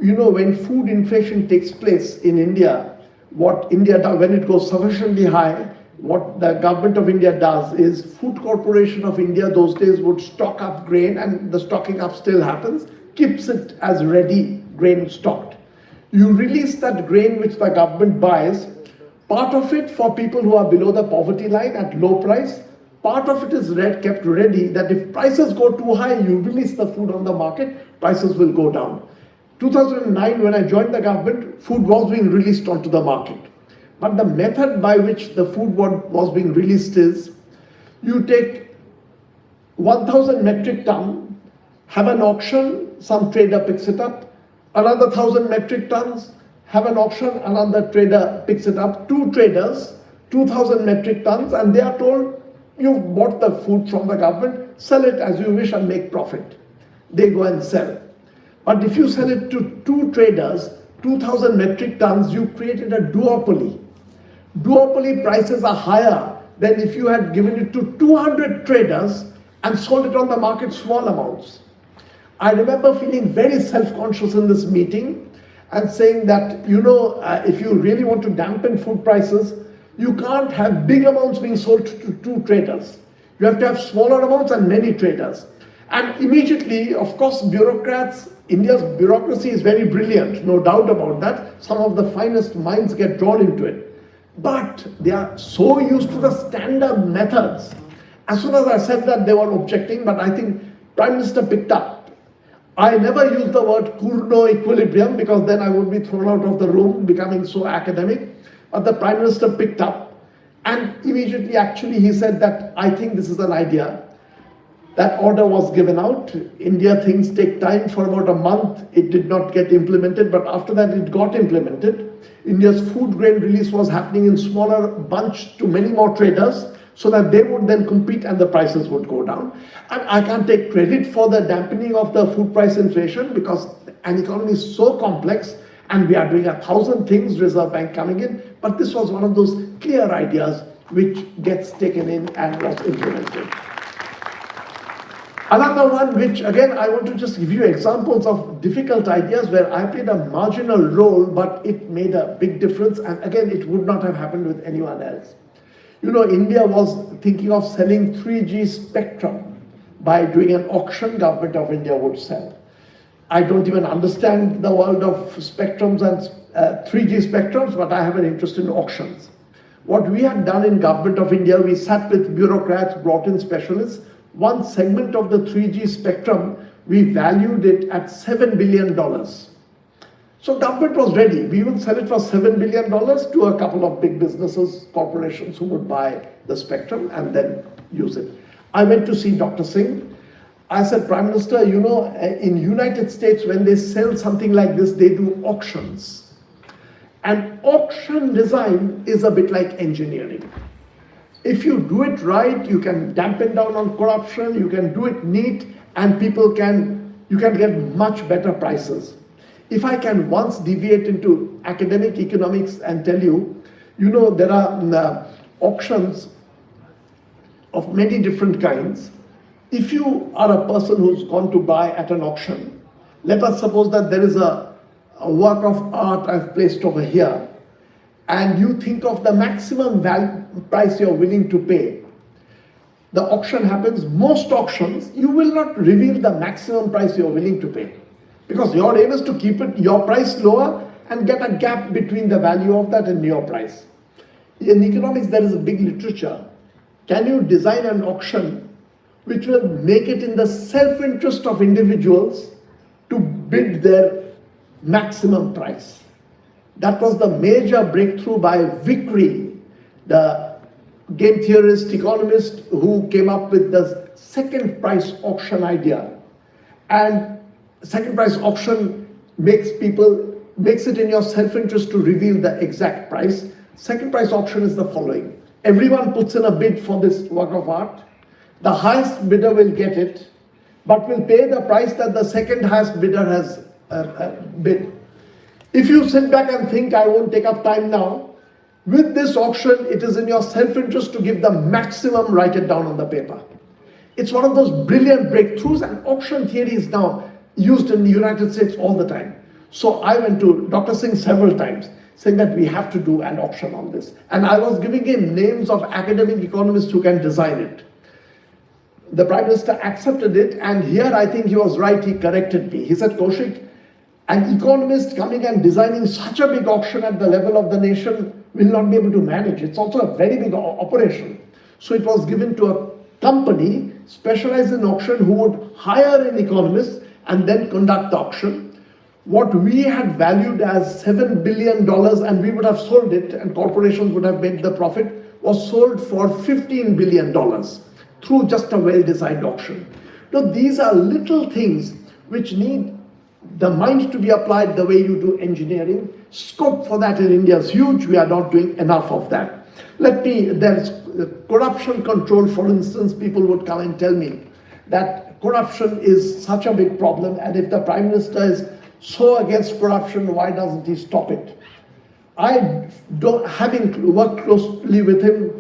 You know, when food inflation takes place in India, what India does, when it goes sufficiently high, what the government of India does is Food Corporation of India those days would stock up grain, and the stocking up still happens, keeps it as ready grain stocked. You release that grain which the government buys, part of it for people who are below the poverty line at low price, part of it is kept ready that if prices go too high, you release the food on the market, prices will go down. 2009, when I joined the government, food was being released onto the market. But the method by which the food was being released is, you take 1,000 metric ton, have an auction, some trader picks it up, another 1,000 metric tons, have an auction, another trader picks it up, two traders, 2,000 metric tons, and they are told, you've bought the food from the government, sell it as you wish and make profit. They go and sell. But if you sell it to two traders, 2,000 metric tons, you created a duopoly. Duopoly prices are higher than if you had given it to 200 traders and sold it on the market small amounts. I remember feeling very self-conscious in this meeting and saying that, you know, if you really want to dampen food prices, you can't have big amounts being sold to two traders. You have to have smaller amounts and many traders. And immediately, of course, bureaucrats, India's bureaucracy is very brilliant, no doubt about that. Some of the finest minds get drawn into it. But they are so used to the standard methods. As soon as I said that, they were objecting, but I think Prime Minister picked up. I never used the word Kurno equilibrium because then I would be thrown out of the room, becoming so academic. But the Prime Minister picked up and immediately actually he said that I think this is an idea. That order was given out. India, things take time. For about a month, it did not get implemented, but after that, it got implemented. India's food grain release was happening in smaller bunch to many more traders, so that they would then compete and the prices would go down. And I can't take credit for the dampening of the food price inflation because an economy is so complex and we are doing 1,000 things, Reserve Bank coming in, but this was one of those clear ideas which gets taken in and was implemented. Another one which, again, I want to just give you examples of difficult ideas where I played a marginal role, but it made a big difference. And again, it would not have happened with anyone else. You know, India was thinking of selling 3G spectrum by doing an auction. Government of India would sell. I don't even understand the world of spectrums and 3G spectrums, but I have an interest in auctions. What we had done in Government of India, we sat with bureaucrats, brought in specialists. One segment of the 3G spectrum, we valued it at $7 billion. So government was ready. We would sell it for $7 billion to a couple of big businesses, corporations who would buy the spectrum and then use it. I went to see Dr. Singh. I said, Prime Minister, you know, in United States, when they sell something like this, they do auctions. And auction design is a bit like engineering. If you do it right, you can dampen down on corruption, you can do it neat, and you can get much better prices. If I can once deviate into academic economics and tell you, you know, there are auctions of many different kinds. If you are a person who's gone to buy at an auction, let us suppose that there is a work of art I've placed over here, and you think of the maximum price you're willing to pay. The auction happens, most auctions, you will not reveal the maximum price you're willing to pay. Because your aim is to keep your price lower and get a gap between the value of that and your price. In economics, there is a big literature. Can you design an auction which will make it in the self-interest of individuals to bid their maximum price? That was the major breakthrough by Vickrey, the game theorist, economist who came up with the second price auction idea. And second price auction makes it in your self-interest to reveal the exact price. Second price auction is the following. Everyone puts in a bid for this work of art. The highest bidder will get it, but will pay the price that the second highest bidder has bid. If you sit back and think, I won't take up time now, with this auction, it is in your self-interest to give the maximum, write it down on the paper. It's one of those brilliant breakthroughs, and auction theory is now used in the United States all the time. So I went to Dr. Singh several times, saying that we have to do an auction on this. And I was giving him names of academic economists who can design it. The Prime Minister accepted it, and here I think he was right, he corrected me. He said, Kaushik, an economist coming and designing such a big auction at the level of the nation will not be able to manage. It's also a very big operation. So it was given to a company specialized in auction who would hire an economist and then conduct the auction. What we had valued as $7 billion, and we would have sold it and corporations would have made the profit, was sold for $15 billion through just a well-designed auction. Now, these are little things which need the mind to be applied the way you do engineering. Scope for that in India is huge. We are not doing enough of that. There's corruption control, for instance. People would come and tell me that corruption is such a big problem, and if the Prime Minister is so against corruption, why doesn't he stop it? Having worked closely with him,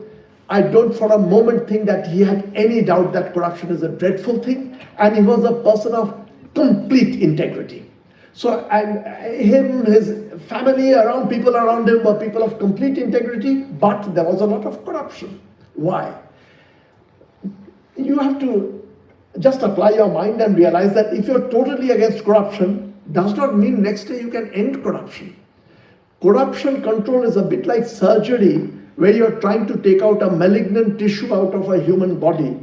I don't for a moment think that he had any doubt that corruption is a dreadful thing, and he was a person of complete integrity. So, and his family around, people around him were people of complete integrity, but there was a lot of corruption. Why? You have to just apply your mind and realize that if you're totally against corruption, does not mean next day you can end corruption. Corruption control is a bit like surgery, where you're trying to take out a malignant tissue out of a human body.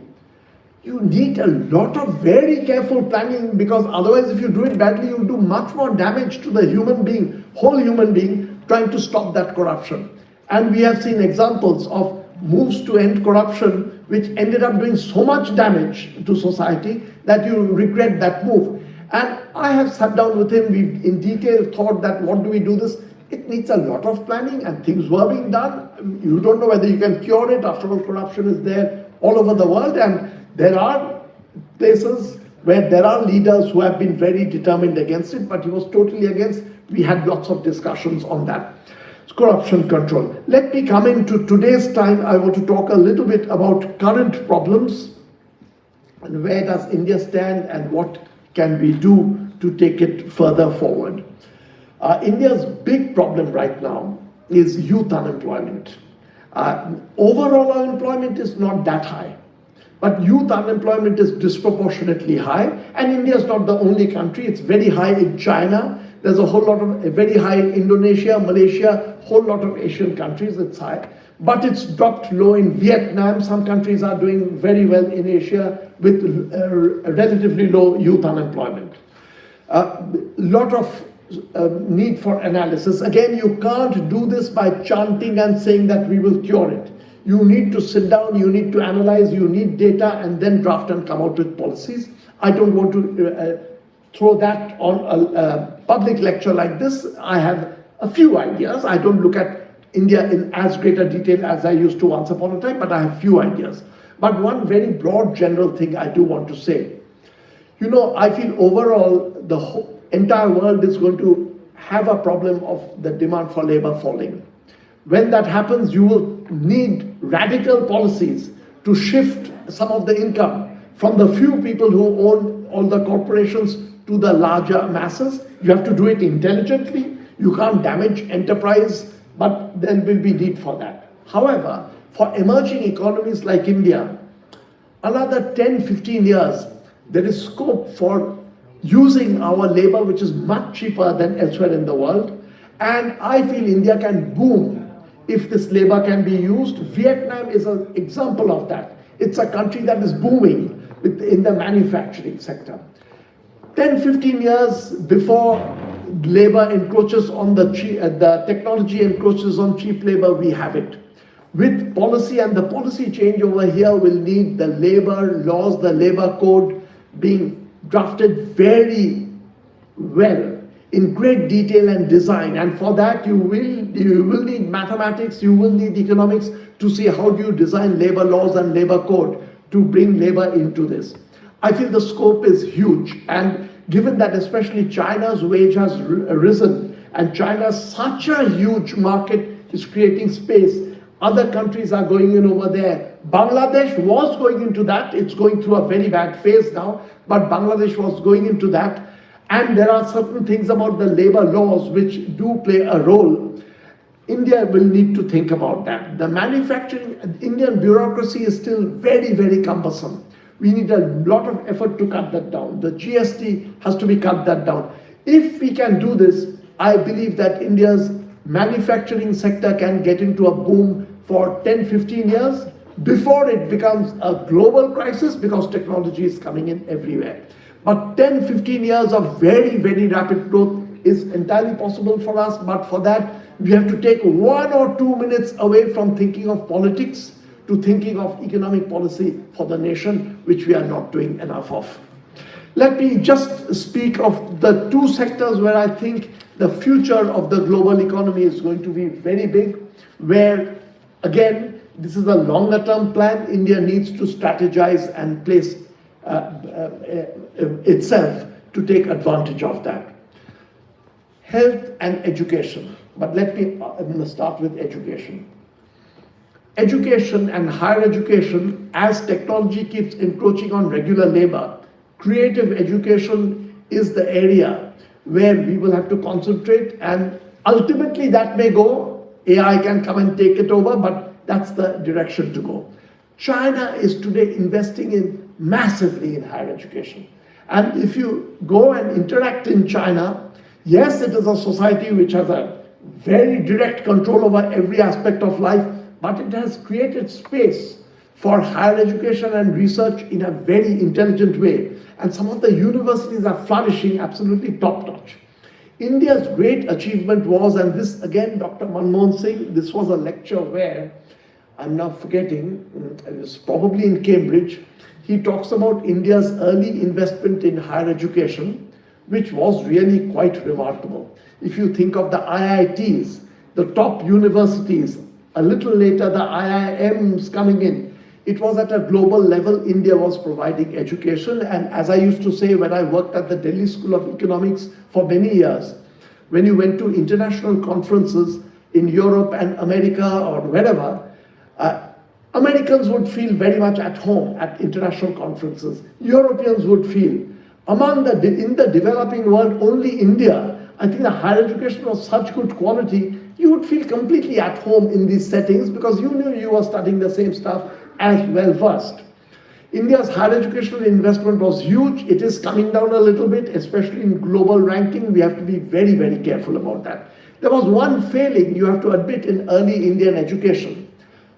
You need a lot of very careful planning, because otherwise if you do it badly, you'll do much more damage to the human being, whole human being, trying to stop that corruption. And we have seen examples of moves to end corruption which ended up doing so much damage to society that you regret that move. And I have sat down with him, we've in detail thought that what do we do this? It needs a lot of planning, and things were being done. You don't know whether you can cure it. After all, corruption is there all over the world, and there are places where there are leaders who have been very determined against it, but he was totally against. We had lots of discussions on that. It's corruption control. Let me come into today's time. I want to talk a little bit about current problems, and where does India stand and what can we do to take it further forward. India's big problem right now is youth unemployment. Overall unemployment is not that high, but youth unemployment is disproportionately high, and India is not the only country. It's very high in China. There's a whole lot of, very high in Indonesia, Malaysia, whole lot of Asian countries, it's high. But it's dropped low in Vietnam. Some countries are doing very well in Asia with relatively low youth unemployment. Lot of need for analysis. Again, you can't do this by chanting and saying that we will cure it. You need to sit down, you need to analyze, you need data, and then draft and come out with policies. I don't want to throw that on a public lecture like this. I have a few ideas. I don't look at India in as great a detail as I used to once upon a time, but I have few ideas. But one very broad general thing I do want to say. You know, I feel overall the whole entire world is going to have a problem of the demand for labor falling. When that happens, you will need radical policies to shift some of the income from the few people who own all the corporations to the larger masses. You have to do it intelligently. You can't damage enterprise, but there will be need for that. However, for emerging economies like India, another 10, 15 years, there is scope for using our labor, which is much cheaper than elsewhere in the world. And I feel India can boom if this labor can be used. Vietnam is an example of that. It's a country that is booming in the manufacturing sector. 10, 15 years before labor encroaches on the technology encroaches on cheap labor, we have it. With policy, and the policy change over here will need the labor laws, the labor code being drafted very well, in great detail and design. And for that you will need mathematics, you will need economics to see how do you design labor laws and labor code to bring labor into this. I feel the scope is huge, and given that especially China's wage has risen, and China's such a huge market is creating space, other countries are going in over there. Bangladesh was going into that. It's going through a very bad phase now, but Bangladesh was going into that. And there are certain things about the labor laws which do play a role. India will need to think about that. The manufacturing, Indian bureaucracy is still very, very cumbersome. We need a lot of effort to cut that down. The GST has to be cut that down. If we can do this, I believe that India's manufacturing sector can get into a boom for 10, 15 years before it becomes a global crisis, because technology is coming in everywhere. But 10, 15 years of very, very rapid growth is entirely possible for us. But for that, we have to take 1 or 2 minutes away from thinking of politics to thinking of economic policy for the nation, which we are not doing enough of. Let me just speak of the two sectors where I think the future of the global economy is going to be very big, where, again, this is a longer term plan. India needs to strategize and place itself to take advantage of that. Health and education. But let me start with education. Education and higher education, as technology keeps encroaching on regular labor, creative education is the area where we will have to concentrate, and ultimately that may go, AI can come and take it over, but that's the direction to go. China is today investing in massively in higher education. And if you go and interact in China, yes, it is a society which has a very direct control over every aspect of life, but it has created space for higher education and research in a very intelligent way. And some of the universities are flourishing absolutely top-notch. India's great achievement was, and this again, Dr. Manmohan Singh, this was a lecture where, I'm now forgetting, it was probably in Cambridge, he talks about India's early investment in higher education, which was really quite remarkable. If you think of the IITs, the top universities, a little later the IIMs coming in, it was at a global level. India was providing education, and as I used to say when I worked at the Delhi School of Economics for many years, when you went to international conferences in Europe and America or wherever, Americans would feel very much at home at international conferences. Europeans would feel. In the developing world, only India, I think the higher education was such good quality, you would feel completely at home in these settings because you knew you were studying the same stuff as well versed. India's higher educational investment was huge. It is coming down a little bit, especially in global ranking. We have to be very, very careful about that. There was one failing, you have to admit, in early Indian education.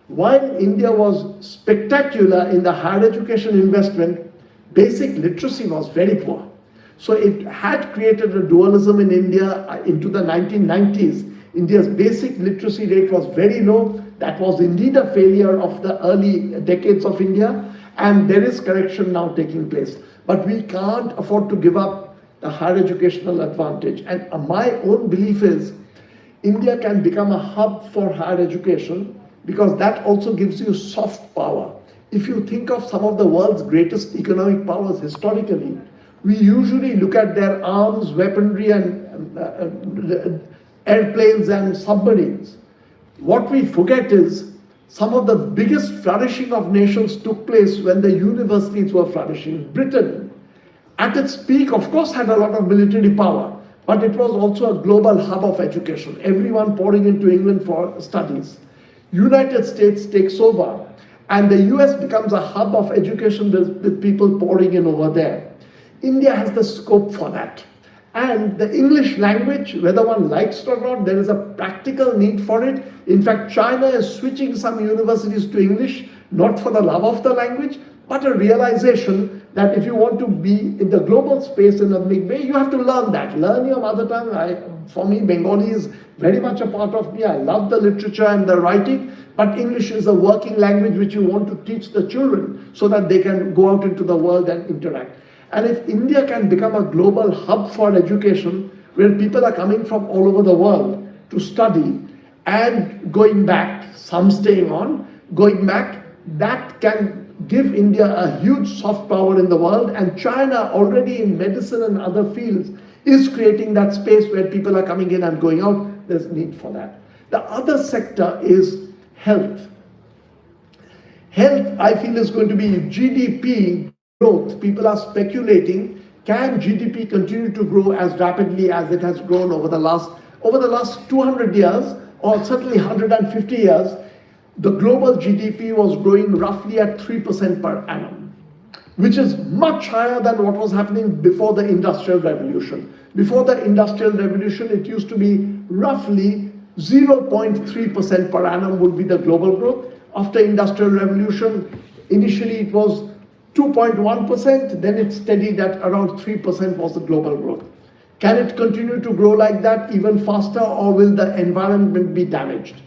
While India was spectacular in the higher education investment, basic literacy was very poor. So it had created a dualism in India into the 1990s. India's basic literacy rate was very low. That was indeed a failure of the early decades of India, and there is correction now taking place. But we can't afford to give up the higher educational advantage. And my own belief is India can become a hub for higher education because that also gives you soft power. If you think of some of the world's greatest economic powers historically, we usually look at their arms, weaponry, and airplanes and submarines. What we forget is some of the biggest flourishing of nations took place when the universities were flourishing. Britain, at its peak, of course, had a lot of military power, but it was also a global hub of education, everyone pouring into England for studies. United States takes over, and the US becomes a hub of education with people pouring in over there. India has the scope for that. And the English language, whether one likes it or not, there is a practical need for it. In fact, China is switching some universities to English, not for the love of the language, but a realization that if you want to be in the global space in a big way, you have to learn that. Learn your mother tongue. For me, Bengali is very much a part of me. I love the literature and the writing, but English is a working language which you want to teach the children so that they can go out into the world and interact. And if India can become a global hub for education, where people are coming from all over the world to study and going back, some staying on, going back, that can give India a huge soft power in the world. And China already in medicine and other fields is creating that space where people are coming in and going out. There's need for that. The other sector is health. Health, I feel, is going to be GDP growth. People are speculating, can GDP continue to grow as rapidly as it has grown over the last 200 years, or certainly 150 years? The global GDP was growing roughly at 3% per annum, which is much higher than what was happening before the Industrial Revolution. Before the Industrial Revolution, it used to be roughly 0.3% per annum would be the global growth. After Industrial Revolution, initially it was 2.1%, then it steadied at around 3% was the global growth. Can it continue to grow like that even faster, or will the environment be damaged?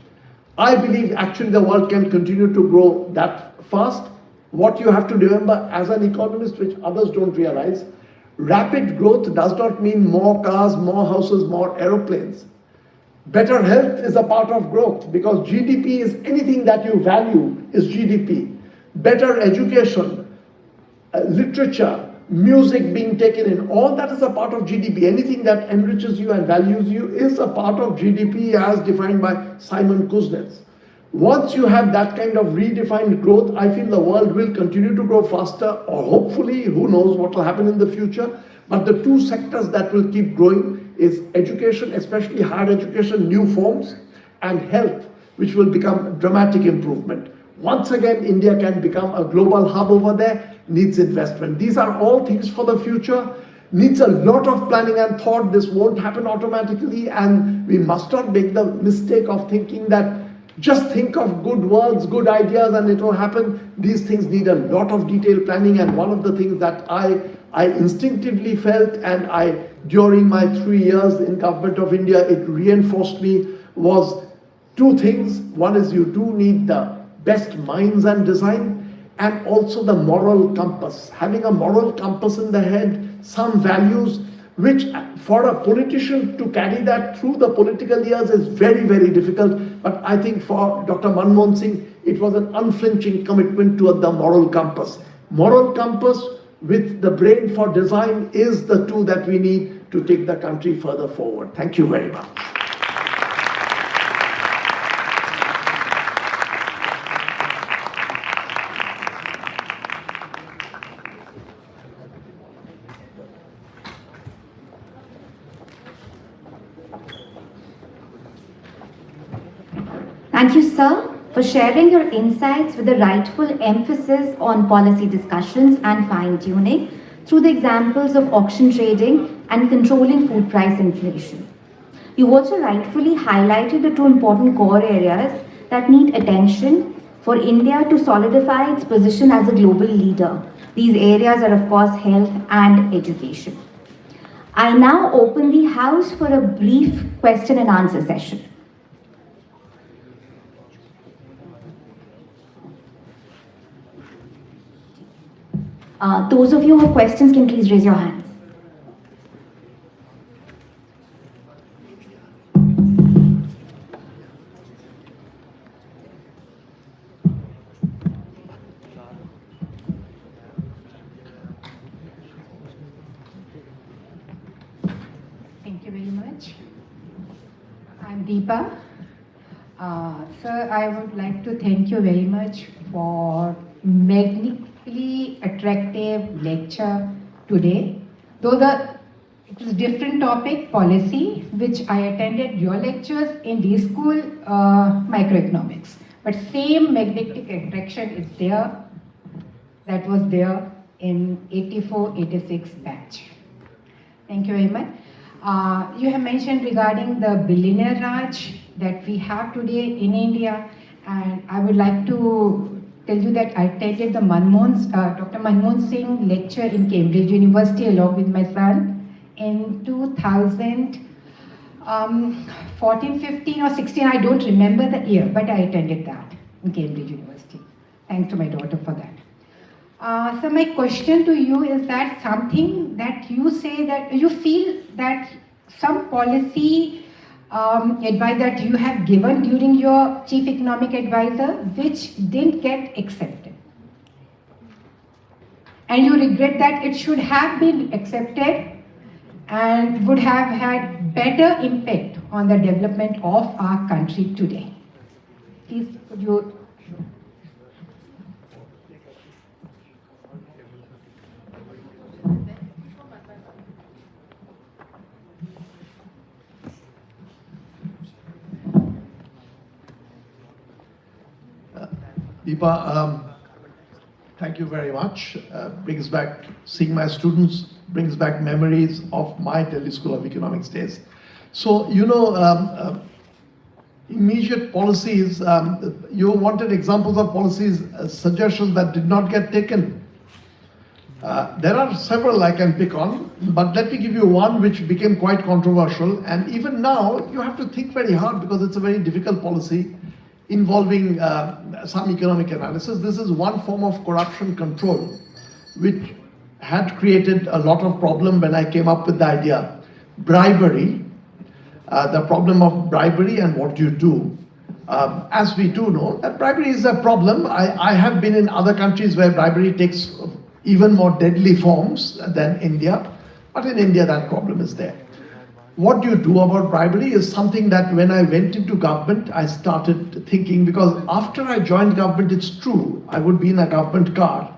I believe actually the world can continue to grow that fast. What you have to remember as an economist, which others don't realize, rapid growth does not mean more cars, more houses, more aeroplanes. Better health is a part of growth, because GDP is anything that you value is GDP. Better education, literature, music being taken in, all that is a part of GDP. Anything that enriches you and values you is a part of GDP as defined by Simon Kuznets. Once you have that kind of redefined growth, I feel the world will continue to grow faster, or hopefully, who knows what will happen in the future. But the two sectors that will keep growing is education, especially higher education, new forms, and health, which will become dramatic improvement. Once again, India can become a global hub over there, needs investment. These are all things for the future, needs a lot of planning and thought. This won't happen automatically, and we must not make the mistake of thinking that just think of good words, good ideas, and it will happen. These things need a lot of detailed planning, and one of the things that I instinctively felt, and during my 3 years in Government of India, it reinforced me, was two things. One is you do need the best minds and design, and also the moral compass. Having a moral compass in the head, some values, which for a politician to carry that through the political years is very, very difficult. But I think for Dr. Manmohan Singh, it was an unflinching commitment to the moral compass. Moral compass with the brain for design is the two that we need to take the country further forward. Thank you very much. Thank you, sir, for sharing your insights with the rightful emphasis on policy discussions and fine-tuning through the examples of auction trading and controlling food price inflation. You also rightfully highlighted the two important core areas that need attention for India to solidify its position as a global leader. These areas are, of course, health and education. I now open the House for a brief question and answer session. Those of you who have questions can please raise your hands. Thank you very much. I'm Deepa. Sir, I would like to thank you very much for magnificently attractive lecture today. Though it was different topic, policy, which I attended your lectures in D school, microeconomics. But same magnetic attraction is there, that was there in 84-86 batch. Thank you very much. You have mentioned regarding the billionaire Raj that we have today in India, and I would like to tell you that I attended the Dr. Manmohan Singh Lecture in Cambridge University along with my son in 2014, 15 or 16, I don't remember the year, but I attended that in Cambridge University. Thanks to my daughter for that. So my question to you is that something that you say that you feel that some policy advice that you have given during your chief economic advisor which didn't get accepted. And you regret that it should have been accepted and would have had better impact on the development of our country today. Please, could you... Deepa, thank you very much. Brings back, seeing my students, brings back memories of my Delhi School of Economics days. So, you know, immediate policies, you wanted examples of policies, suggestions that did not get taken. There are several I can pick on, but let me give you one which became quite controversial. And even now, you have to think very hard because it's a very difficult policy involving some economic analysis. This is one form of corruption control, which had created a lot of problem when I came up with the idea. Bribery, the problem of bribery and what you do. As we do know, that bribery is a problem. I have been in other countries where bribery takes even more deadly forms than India, but in India that problem is there. What you do about bribery is something that when I went into government, I started thinking, because after I joined government, it's true, I would be in a government car.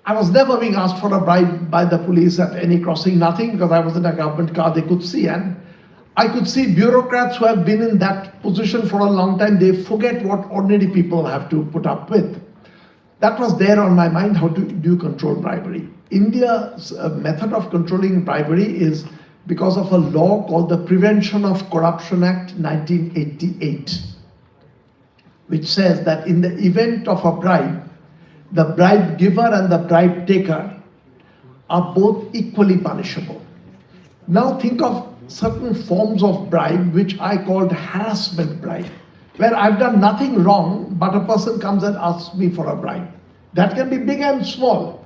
I was never being asked for a bribe by the police at any crossing, nothing, because I was in a government car, they could see. And I could see bureaucrats who have been in that position for a long time, they forget what ordinary people have to put up with. That was there on my mind, how do you control bribery? India's method of controlling bribery is because of a law called the Prevention of Corruption Act 1988, which says that in the event of a bribe, the bribe giver and the bribe taker are both equally punishable. Now think of certain forms of bribe which I called harassment bribe, where I've done nothing wrong, but a person comes and asks me for a bribe. That can be big and small.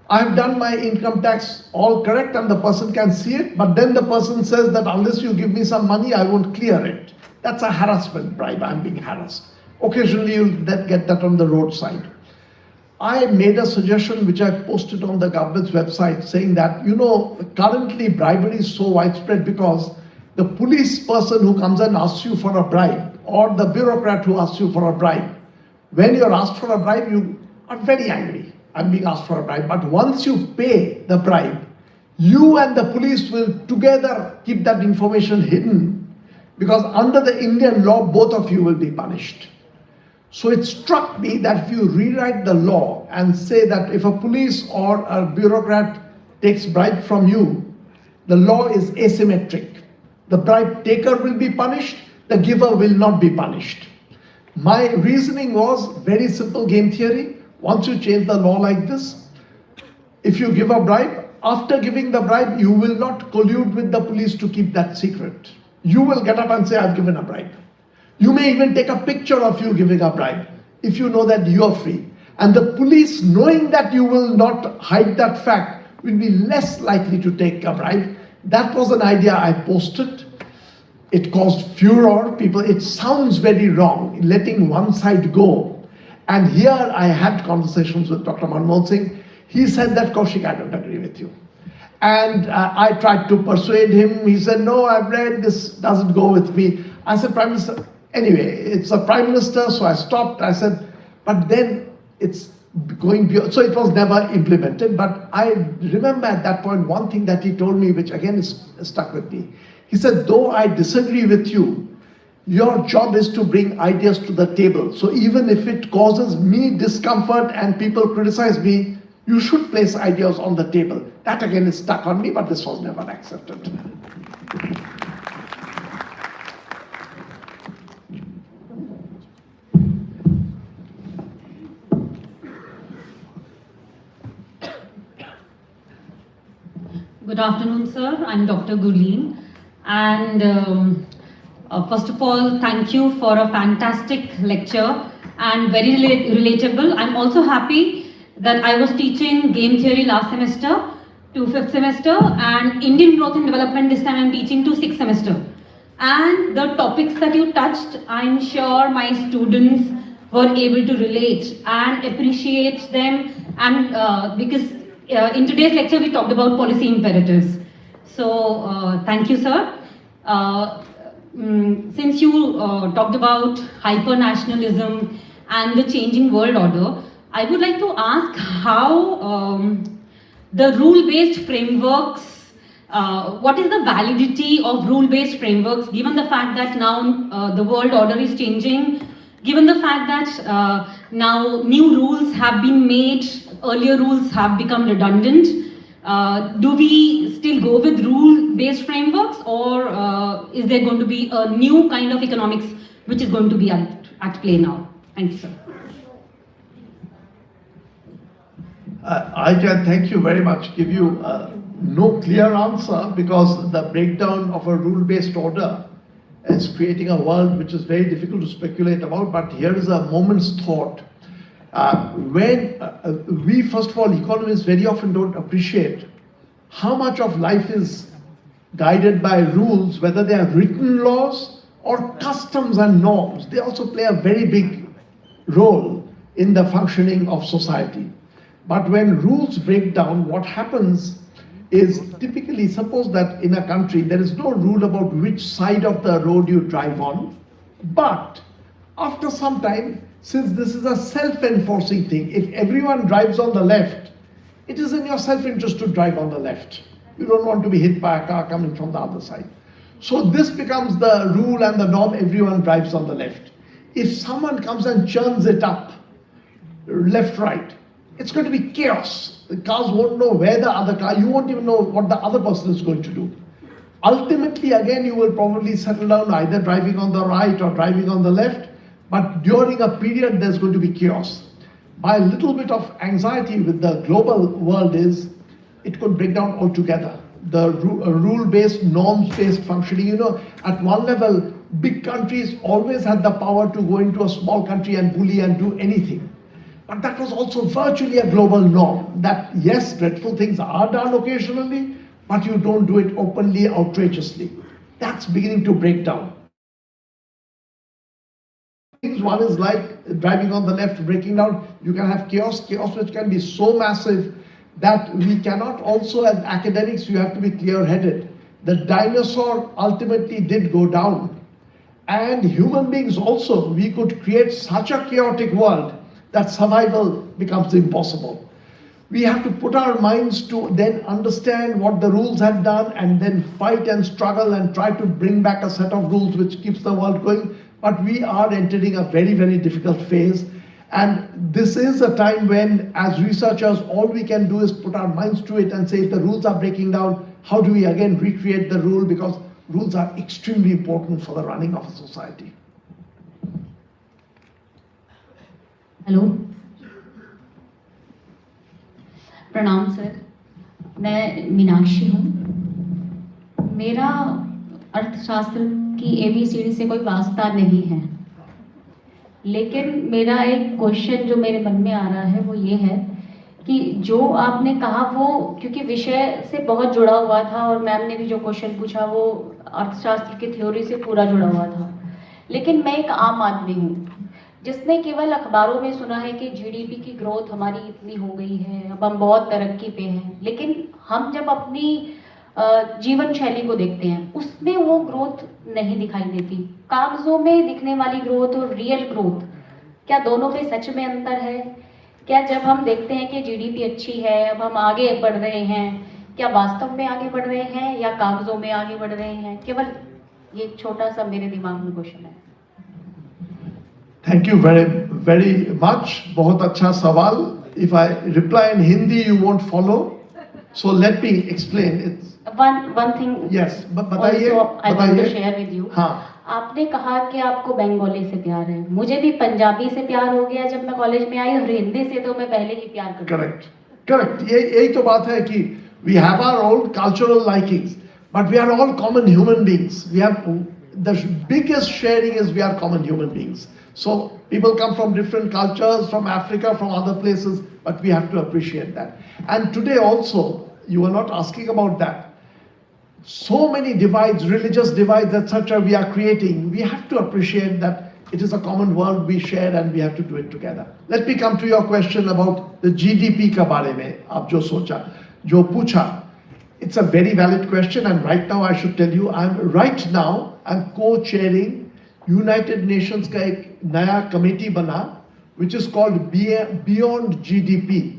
I have done my income tax all correct and the person can see it, but then the person says that unless you give me some money, I won't clear it. That's a harassment bribe, I'm being harassed. Occasionally you'll get that on the roadside. I made a suggestion which I posted on the government's website saying that, you know, currently bribery is so widespread because the police person who comes and asks you for a bribe or the bureaucrat who asks you for a bribe, when you're asked for a bribe, you are very angry. I'm being asked for a bribe, but once you pay the bribe, you and the police will together keep that information hidden because under the Indian law, both of you will be punished. So it struck me that if you rewrite the law and say that if a police or a bureaucrat takes bribe from you, the law is asymmetric. The bribe taker will be punished, the giver will not be punished. My reasoning was very simple game theory. Once you change the law like this, if you give a bribe, after giving the bribe, you will not collude with the police to keep that secret. You will get up and say, I've given a bribe. You may even take a picture of you giving a bribe if you know that you are free. And the police, knowing that you will not hide that fact, will be less likely to take a bribe. That was an idea I posted. It caused furor. People, it sounds very wrong, letting one side go. And here I had conversations with Dr. Manmohan Singh. He said that, Kaushik, I don't agree with you. And I tried to persuade him. He said, no, I've read, this doesn't go with me. I said, Prime Minister, anyway, it's a Prime Minister, so I stopped. I said, but then it's going beyond. So it was never implemented. But I remember at that point, one thing that he told me, which again is stuck with me. He said, though I disagree with you, your job is to bring ideas to the table. So even if it causes me discomfort and people criticize me, you should place ideas on the table. That again is stuck on me, but this was never accepted. Good afternoon, sir. I'm Dr. Gurleen. And first of all, thank you for a fantastic lecture and very relatable. I'm also happy that I was teaching game theory last semester to 5th semester and Indian growth and development this time I'm teaching to 6th semester. And the topics that you touched, I'm sure my students were able to relate and appreciate them. And because in today's lecture we talked about policy imperatives. So thank you, sir. Since you talked about hyper-nationalism and the changing world order, I would like to ask how the rule-based frameworks, what is the validity of rule-based frameworks given the fact that now the world order is changing, given the fact that now new rules have been made, earlier rules have become redundant. Do we still go with rule-based frameworks, or is there going to be a new kind of economics which is going to be at play now? Thank you, sir. I can, thank you very much, give you no clear answer because the breakdown of a rule-based order is creating a world which is very difficult to speculate about, but here is a moment's thought. We, first of all, economists very often don't appreciate how much of life is guided by rules, whether they are written laws or customs and norms. They also play a very big role in the functioning of society. But when rules break down, what happens is typically, suppose that in a country there is no rule about which side of the road you drive on, but after some time, since this is a self-enforcing thing, if everyone drives on the left, it is in your self-interest to drive on the left. You don't want to be hit by a car coming from the other side. So this becomes the rule and the norm, everyone drives on the left. If someone comes and churns it up, left, right, it's going to be chaos. The cars won't know where the other car, you won't even know what the other person is going to do. Ultimately, again, you will probably settle down either driving on the right or driving on the left, but during a period, there's going to be chaos. My little bit of anxiety with the global world is it could break down altogether. The rule-based, norms-based functioning, you know, at one level, big countries always had the power to go into a small country and bully and do anything. But that was also virtually a global norm, that yes, dreadful things are done occasionally, but you don't do it openly, outrageously. That's beginning to break down. One is like driving on the left, breaking down. You can have chaos which can be so massive that we cannot also, as academics, you have to be clear-headed. The dinosaur ultimately did go down. And human beings also, we could create such a chaotic world that survival becomes impossible. We have to put our minds to then understand what the rules have done and then fight and struggle and try to bring back a set of rules which keeps the world going. But we are entering a very, very difficult phase. And this is a time when, as researchers, all we can do is put our minds to it and say, if the rules are breaking down, how do we again recreate the rule? Because rules are extremely important for the running of a society. Hello, प्रणाम sir, मैं मीनाक्षी हूँ। मेरा अर्थशास्त्र की ABCD से कोई वास्ता नहीं है, लेकिन मेरा एक क्वेश्चन जो मेरे मन में आ रहा है वो ये है कि जो आपने कहा वो क्योंकि विषय से बहुत जुड़ा हुआ था और मैम ने भी जो क्वेश्चन पूछा वो अर्थशास्त्र की थ्योरी से पूरा जुड़ा हुआ था, लेकिन मैं एक आम आदमी हूँ जिसने केवल अखबारों में सुना है कि GDP की ग्रोथ हमारी इतनी हो गई है, अब हम बहुत तरक्की पे हैं, लेकिन हम जब अपनी जीवन शैली को देखते हैं उसमें वो ग्रोथ नहीं दिखाई देती। कागजों में दिखने वाली ग्रोथ और रियल ग्रोथ, क्या दोनों में सच में अंतर है? क्या जब हम देखते हैं कि GDP अच्छी है, अब हम आगे बढ़ रहे हैं, क्या वास्तव में आगे बढ़ रहे हैं या कागजों में आगे बढ़ रहे हैं? केवल ये छोटा सा मेरे दिमाग में क्वेश्चन है। Thank you very, very much. बहुत अच्छा सवाल. If I reply in Hindi, you won't follow. So let me explain. It's one thing. Yes, बताइए. Also, I want to share with you. हाँ. आपने कहा कि आपको बंगाली से प्यार है, मुझे भी पंजाबी से प्यार हो गया जब मैं कॉलेज में आई और हिंदी से तो मैं पहले ही प्यार करती हूँ। करेक्ट, यही तो बात है कि We have our own cultural likings, but we are all common human beings. We have the biggest sharing is we are common human beings. So people come from different cultures, from Africa, from other places, but we have to appreciate that. And today also, you are not asking about that. So many divides, religious divides, etc. we are creating. We have to appreciate that it is a common world we share and we have to do it together. Let me come to your question about the GDP के बारे में आप जो सोचा, जो पूछा. It's a very valid question, and right now I should tell you, I'm co-chairing United Nations का एक नया committee बना, which is called Beyond GDP.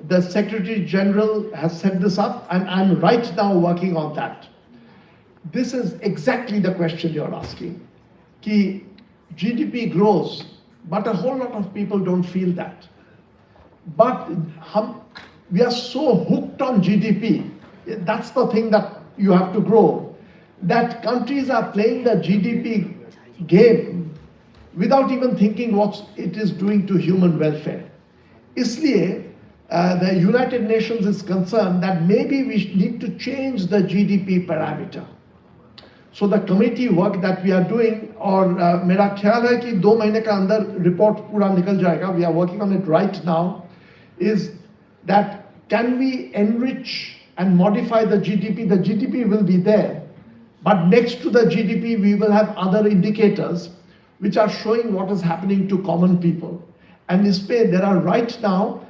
The Secretary General has set this up, and I'm right now working on that. This is exactly the question you're asking. Ki GDP grows, but a whole lot of people don't feel that. But we are so hooked on GDP, that's the thing that you have to grow, that countries are playing the GDP game without even thinking what it is doing to human welfare. Isliye, the United Nations is concerned that maybe we need to change the GDP parameter. So the committee work that we are doing, और मेरा ख्याल है कि 2 महीने का अंदर report पूरा निकल जाएगा, we are working on it right now, is that can we enrich and modify the GDP? The GDP will be there, but next to the GDP we will have other indicators which are showing what is happening to common people. And there are right now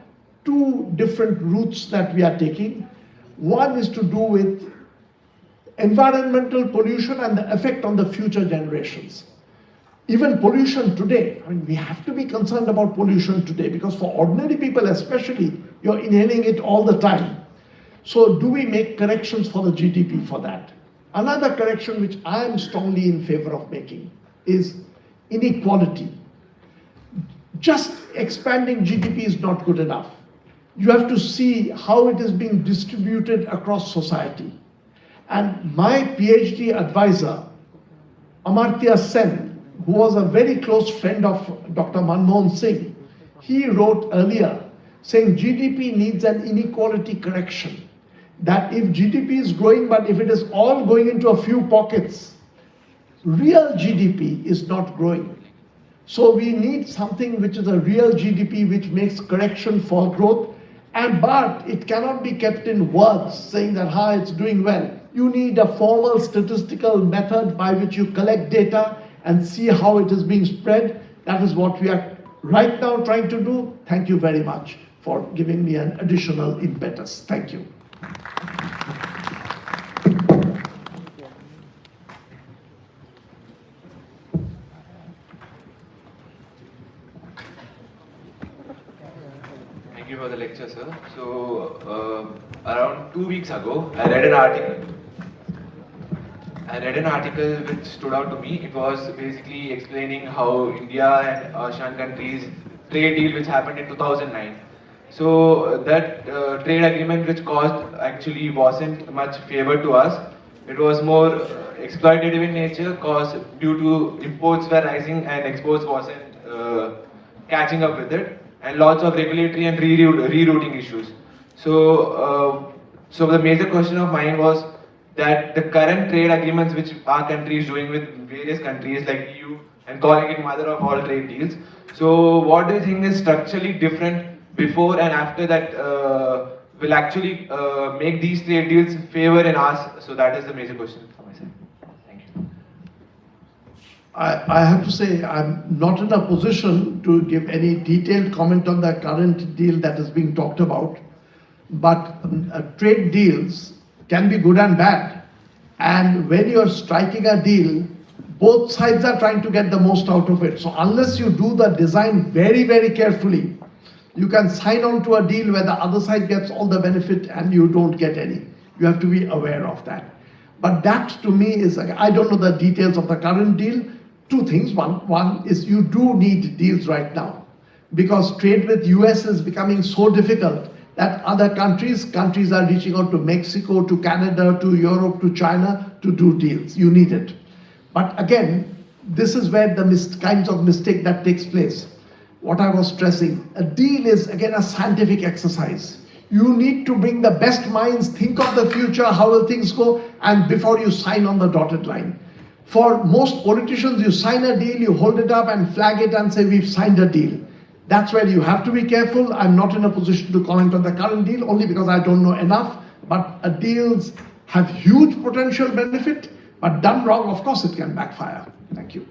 2 different routes that we are taking. One is to do with environmental pollution and the effect on the future generations. Even pollution today, I mean, we have to be concerned about pollution today, because for ordinary people especially, you're inhaling it all the time. So do we make corrections for the GDP for that? Another correction which I am strongly in favor of making is inequality. Just expanding GDP is not good enough. You have to see how it is being distributed across society. And my PhD advisor, Amartya Sen, who was a very close friend of Dr. Manmohan Singh, he wrote earlier saying GDP needs an inequality correction. That if GDP is growing, but if it is all going into a few pockets, real GDP is not growing. So we need something which is a real GDP which makes correction for growth, but it cannot be kept in words saying that it's doing well. You need a formal statistical method by which you collect data and see how it is being spread. That is what we are right now trying to do. Thank you very much for giving me an additional impetus. Thank you. Thank you for the lecture, sir. So, around 2 weeks ago, I read an article which stood out to me. It was basically explaining how India and ASEAN countries trade deal which happened in 2009. So that trade agreement which caused actually wasn't much favor to us. It was more exploitative in nature, cause due to imports were rising and exports wasn't catching up with it, and lots of regulatory and rerouting issues. So, so the major question of mine was that the current trade agreements which our country is doing with various countries like EU and calling it mother of all trade deals. So what do you think is structurally different before and after that will actually make these trade deals favor in us? So that is the major question for myself. Thank you. I have to say I'm not in a position to give any detailed comment on the current deal that is being talked about, but trade deals can be good and bad. And when you're striking a deal, both sides are trying to get the most out of it. So unless you do the design very, very carefully, you can sign on to a deal where the other side gets all the benefit and you don't get any. You have to be aware of that. But that to me is, I don't know the details of the current deal. 2 things. One is you do need deals right now, because trade with US is becoming so difficult that other countries are reaching out to Mexico, to Canada, to Europe, to China to do deals. You need it. But again, this is where the kinds of mistake that takes place. What I was stressing, a deal is again a scientific exercise. You need to bring the best minds, think of the future, how will things go, and before you sign on the dotted line. For most politicians, you sign a deal, you hold it up and flag it and say, we've signed a deal. That's where you have to be careful. I'm not in a position to comment on the current deal, only because I don't know enough, but deals have huge potential benefit, but done wrong, of course, it can backfire. Thank you.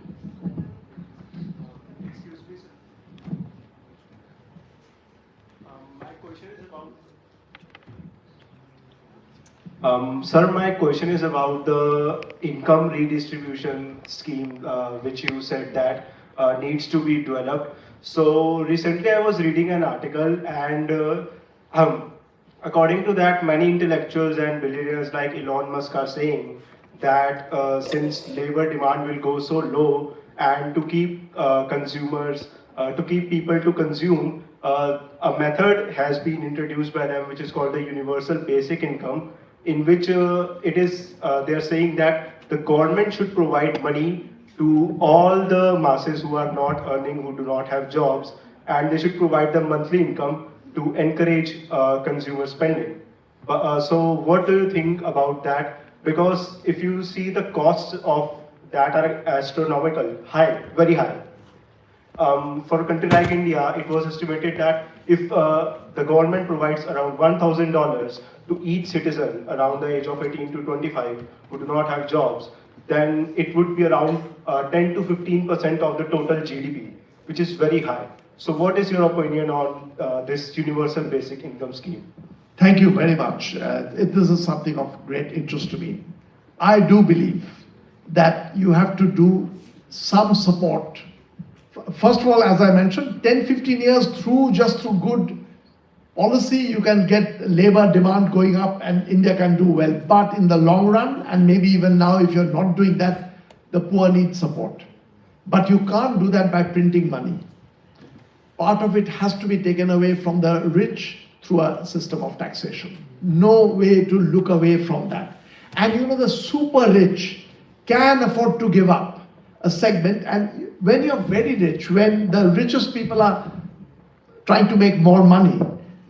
Sir, my question is about the income redistribution scheme, which you said that needs to be developed. So recently I was reading an article, and according to that, many intellectuals and billionaires like Elon Musk are saying that since labor demand will go so low, and to keep consumers, to keep people to consume, a method has been introduced by them, which is called the universal basic income, in which they are saying that the government should provide money to all the masses who are not earning, who do not have jobs, and they should provide them monthly income to encourage consumer spending. So what do you think about that? Because if you see, the costs of that are astronomical, high, very high. For a country like India, it was estimated that if the government provides around $1,000 to each citizen around the age of 18 to 25 who do not have jobs, then it would be around 10 to 15% of the total GDP, which is very high. So what is your opinion on this universal basic income scheme? Thank you very much. This is something of great interest to me. I do believe that you have to do some support. First of all, as I mentioned, 10, 15 years just through good policy, you can get labor demand going up and India can do well. But in the long run, and maybe even now if you're not doing that, the poor need support. But you can't do that by printing money. Part of it has to be taken away from the rich through a system of taxation. No way to look away from that. And you know, the super rich can afford to give up a segment, and when you're very rich, when the richest people are trying to make more money,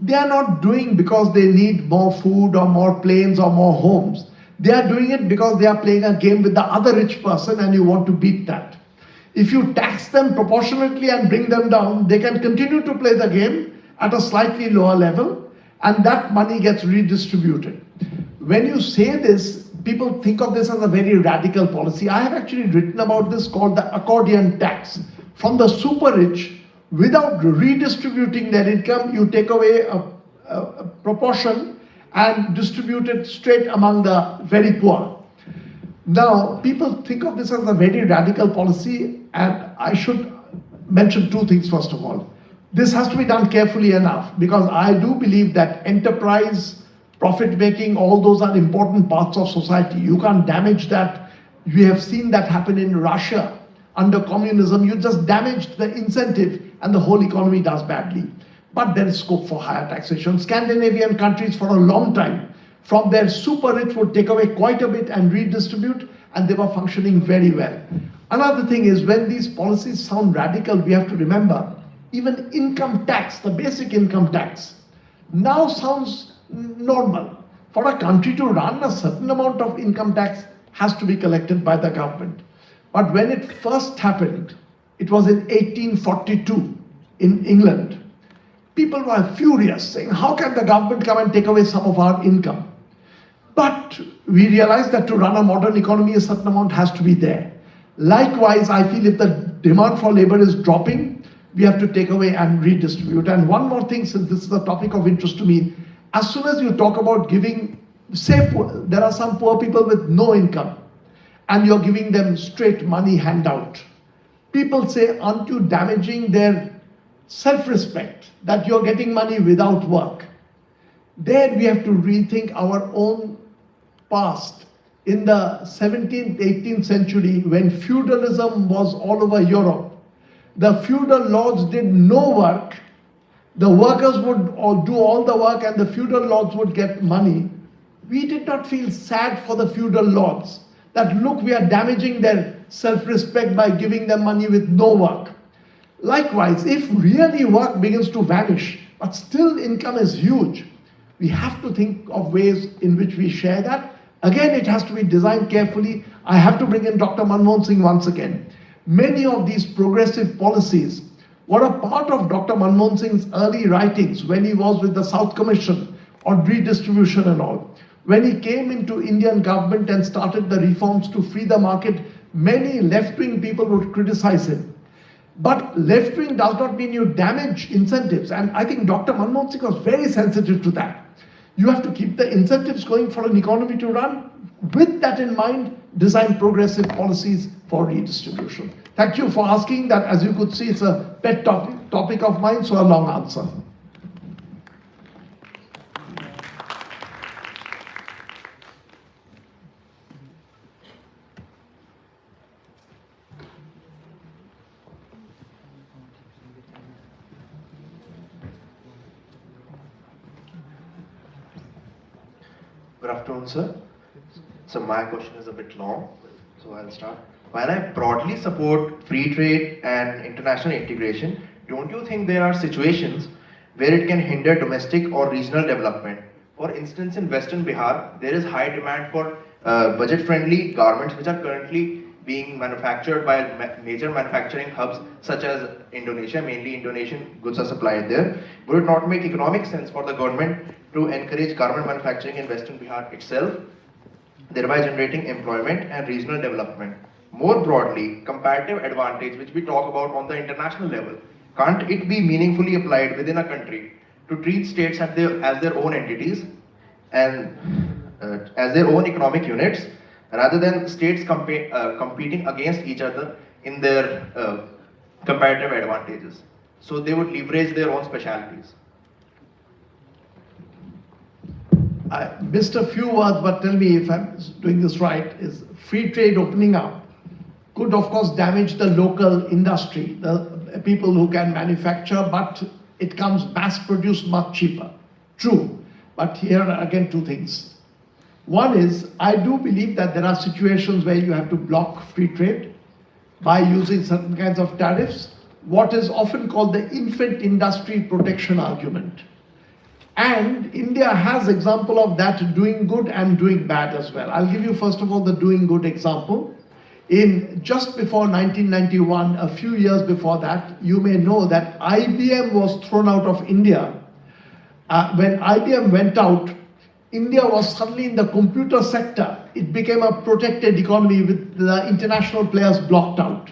they are not doing because they need more food or more planes or more homes. They are doing it because they are playing a game with the other rich person and you want to beat that. If you tax them proportionately and bring them down, they can continue to play the game at a slightly lower level, and that money gets redistributed. When you say this, people think of this as a very radical policy. I have actually written about this, called the accordion tax. From the super rich, without redistributing their income, you take away a proportion and distribute it straight among the very poor. Now, people think of this as a very radical policy, and I should mention two things first of all. This has to be done carefully enough, because I do believe that enterprise, profit making, all those are important parts of society. You can't damage that. We have seen that happen in Russia under communism. You just damaged the incentive and the whole economy does badly. But there is scope for higher taxation. Scandinavian countries for a long time, from their super rich, would take away quite a bit and redistribute, and they were functioning very well. Another thing is, when these policies sound radical, we have to remember, even income tax, the basic income tax, now sounds normal. For a country to run, a certain amount of income tax has to be collected by the government. But when it first happened, it was in 1842 in England. People were furious, saying, how can the government come and take away some of our income? But we realized that to run a modern economy, a certain amount has to be there. Likewise, I feel if the demand for labor is dropping, we have to take away and redistribute. And one more thing, since this is a topic of interest to me, as soon as you talk about giving, say there are some poor people with no income, and you're giving them straight money handout, people say, aren't you damaging their self-respect, that you're getting money without work? There we have to rethink our own past. In the 17th, 18th century, when feudalism was all over Europe, the feudal lords did no work. The workers would all do all the work and the feudal lords would get money. We did not feel sad for the feudal lords, that look, we are damaging their self-respect by giving them money with no work. Likewise, if really work begins to vanish, but still income is huge, We have to think of ways in which we share that. Again, it has to be designed carefully. I have to bring in Dr. Manmohan Singh once again. Many of these progressive policies were a part of Dr. Manmohan Singh's early writings when he was with the South Commission on redistribution and all. When he came into Indian government and started the reforms to free the market, many left-wing people would criticize him. But left-wing does not mean you damage incentives. And I think Dr. Manmohan Singh was very sensitive to that. You have to keep the incentives going for an economy to run. With that in mind, design progressive policies for redistribution. Thank you for asking that. As you could see, it's a pet topic of mine, so a long answer. Good afternoon, sir. So my question is a bit long, so I'll start. While I broadly support free trade and international integration, don't you think there are situations where it can hinder domestic or regional development? For instance, in Western Bihar, there is high demand for budget-friendly garments which are currently being manufactured by major manufacturing hubs such as Indonesia, mainly Indonesian goods are supplied there. Would it not make economic sense for the government to encourage garment manufacturing in Western Bihar itself, thereby generating employment and regional development? More broadly, comparative advantage which we talk about on the international level, can't it be meaningfully applied within a country to treat states as their own entities and as their own economic units, rather than states competing against each other in their comparative advantages? So they would leverage their own specialities. I missed a few words, but tell me if I'm doing this right. Is free trade opening up could of course damage the local industry, the people who can manufacture, but it comes mass produced much cheaper. True, but here are again two things. One is, I do believe that there are situations where you have to block free trade by using certain kinds of tariffs, what is often called the infant industry protection argument. And India has example of that, doing good and doing bad as well. I'll give you first of all the doing good example. In just before 1991, a few years before that, you may know that IBM was thrown out of India. When IBM went out, India was suddenly in the computer sector. It became a protected economy with the international players blocked out.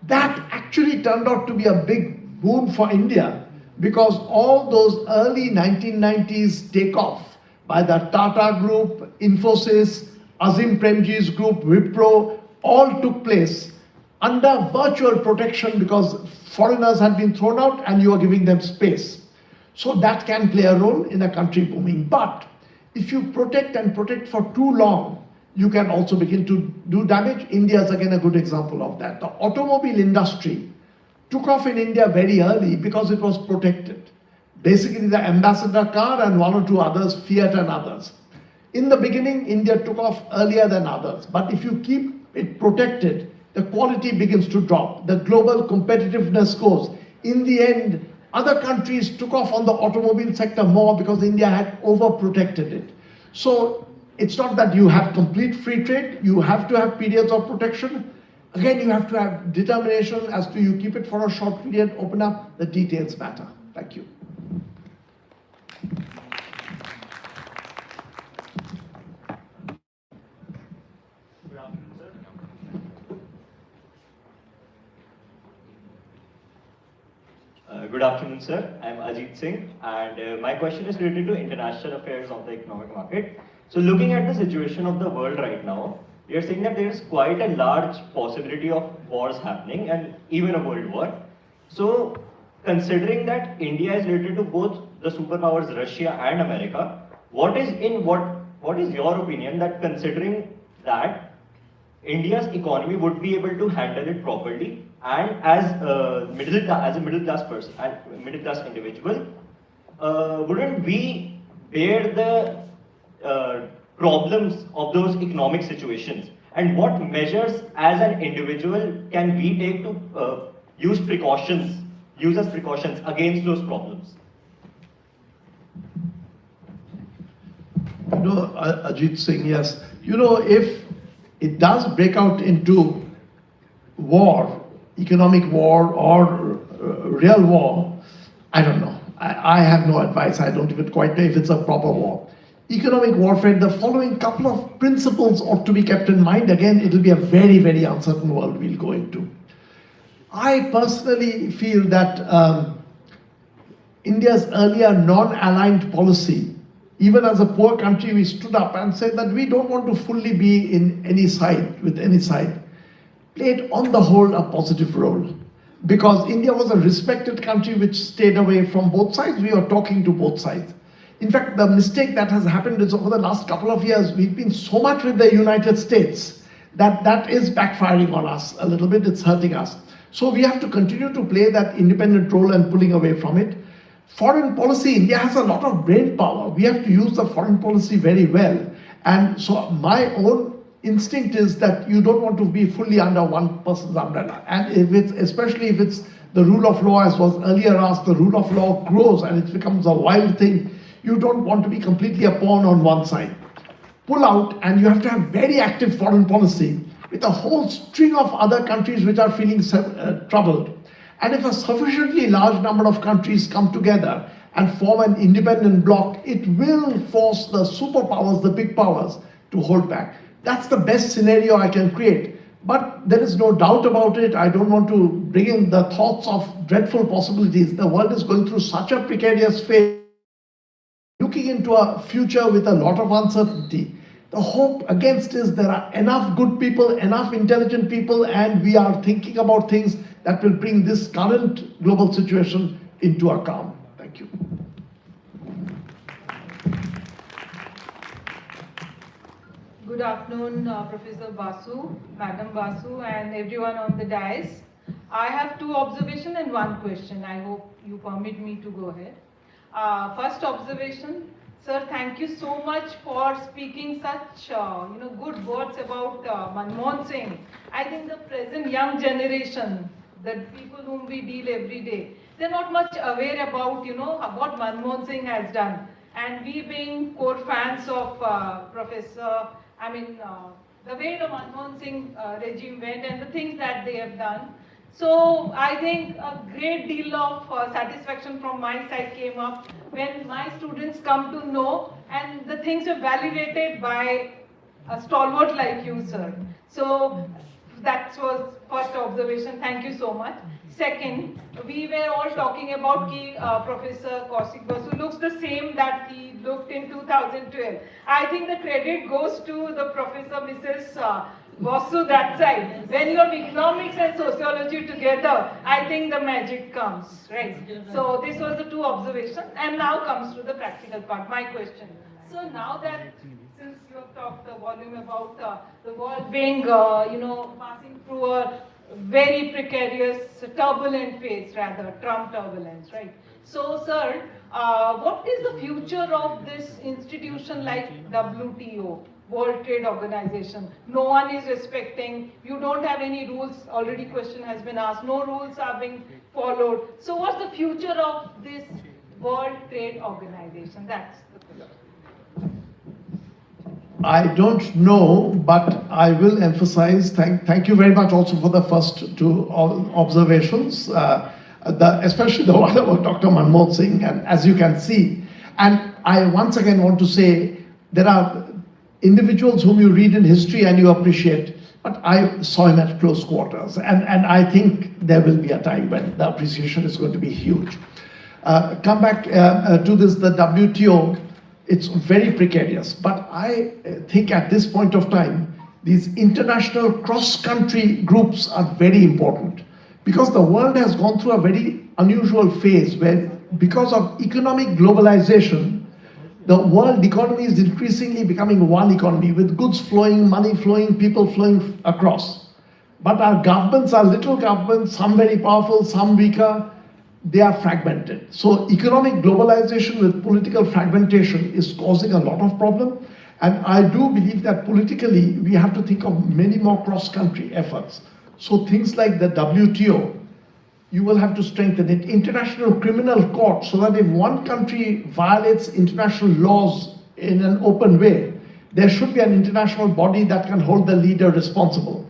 That actually turned out to be a big boon for India, because all those early 1990s takeoff by the Tata Group, Infosys, Azim Premji's group, Wipro, all took place under virtual protection because foreigners had been thrown out and you are giving them space. So that can play a role in a country booming. But if you protect and protect for too long, you can also begin to do damage. India is again a good example of that. The automobile industry took off in India very early because it was protected. Basically the Ambassador car and one or two others, Fiat and others. In the beginning, India took off earlier than others. But if you keep it protected, the quality begins to drop. The global competitiveness goes. In the end, other countries took off on the automobile sector more because India had overprotected it. So it's not that you have complete free trade. You have to have periods of protection. Again, you have to have determination as to you keep it for a short period, open up, the details matter. Thank you. Good afternoon, sir. I'm Ajit Singh, and my question is related to international affairs of the economic market. So looking at the situation of the world right now, we are seeing that there is quite a large possibility of wars happening and even a world war. So considering that India is related to both the superpowers Russia and America, what is your opinion that considering that India's economy would be able to handle it properly, and as a middle class person and middle class individual, wouldn't we bear the problems of those economic situations? And what measures as an individual can we take to use as precautions against those problems? Ajit Singh, yes. If it does break out into war, economic war or real war, I don't know. I have no advice. I don't even quite know if it's a proper war. Economic warfare, the following couple of principles ought to be kept in mind. Again, it will be a very, very uncertain world we'll go into. I personally feel that India's earlier non-aligned policy, even as a poor country, we stood up and said that we don't want to fully be in any side, with any side, played on the whole a positive role. Because India was a respected country which stayed away from both sides. We were talking to both sides. In fact, the mistake that has happened is over the last couple of years, we've been so much with the United States that is backfiring on us a little bit. It's hurting us. So we have to continue to play that independent role and pulling away from it. Foreign policy, India has a lot of brain power. We have to use the foreign policy very well. And so my own instinct is that you don't want to be fully under one person's umbrella. And especially if it's the rule of law, as was earlier asked, the rule of law grows and it becomes a wild thing. You don't want to be completely a pawn on one side. Pull out, and you have to have very active foreign policy with a whole string of other countries which are feeling troubled. And if a sufficiently large number of countries come together and form an independent bloc, it will force the superpowers, the big powers, to hold back. That's the best scenario I can create. But there is no doubt about it. I don't want to bring in the thoughts of dreadful possibilities. The world is going through such a precarious phase, looking into a future with a lot of uncertainty. The hope against is there are enough good people, enough intelligent people, and we are thinking about things that will bring this current global situation into a calm. Thank you. Good afternoon, Professor Basu, Madam Basu, and everyone on the dais. I have two observations and one question. I hope you permit me to go ahead. First observation, sir, thank you so much for speaking such good words about Manmohan Singh. I think the present young generation, the people whom we deal every day, they're not much aware about what Manmohan Singh has done. And we being core fans of the way the Manmohan Singh regime went and the things that they have done. So I think a great deal of satisfaction from my side came up when my students come to know and the things were validated by a stalwart like you, sir. So that was first observation. Thank you so much. Second, we were all talking about Professor Kaushik Basu looks the same that he looked in 2012. I think the credit goes to the Professor Mrs. Basu that side. When you have economics and sociology together, I think the magic comes, right? So this was the two observations, and now comes to the practical part. My question. So now that since you have talked the volume about the world being, passing through a very precarious, turbulent phase, rather, Trump turbulence, right? So, sir, what is the future of this institution like WTO, World Trade Organization? No one is respecting, you don't have any rules, already question has been asked, no rules are being followed. So what's the future of this World Trade Organization? That's the question. I don't know, but I will emphasize, thank you very much also for the first two observations, especially the one about Dr. Manmohan Singh, and as you can see, and I once again want to say, there are individuals whom you read in history and you appreciate, but I saw him at close quarters, and I think there will be a time when the appreciation is going to be huge. Come back to this, the WTO. It's very precarious, but I think at this point of time, these international cross-country groups are very important because the world has gone through a very unusual phase where, because of economic globalization, the world economy is increasingly becoming one economy with goods flowing, money flowing, people flowing across. But our governments are little governments, some very powerful, some weaker. They are fragmented. So economic globalization with political fragmentation is causing a lot of problem. And I do believe that politically, we have to think of many more cross-country efforts. So things like the WTO, you will have to strengthen it. International Criminal Court, so that if one country violates international laws in an open way. There should be an international body that can hold the leader responsible.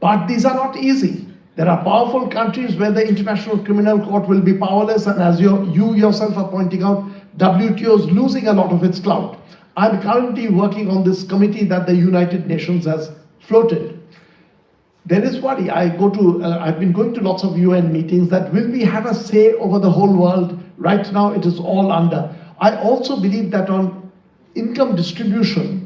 But these are not easy. There are powerful countries where the International Criminal Court will be powerless, and as you yourself are pointing out, WTO is losing a lot of its clout. I'm currently working on this committee that the United Nations has floated. There is worry. I've been going to lots of UN meetings that will we have a say over the whole world? Right now it is all under. I also believe that on income distribution,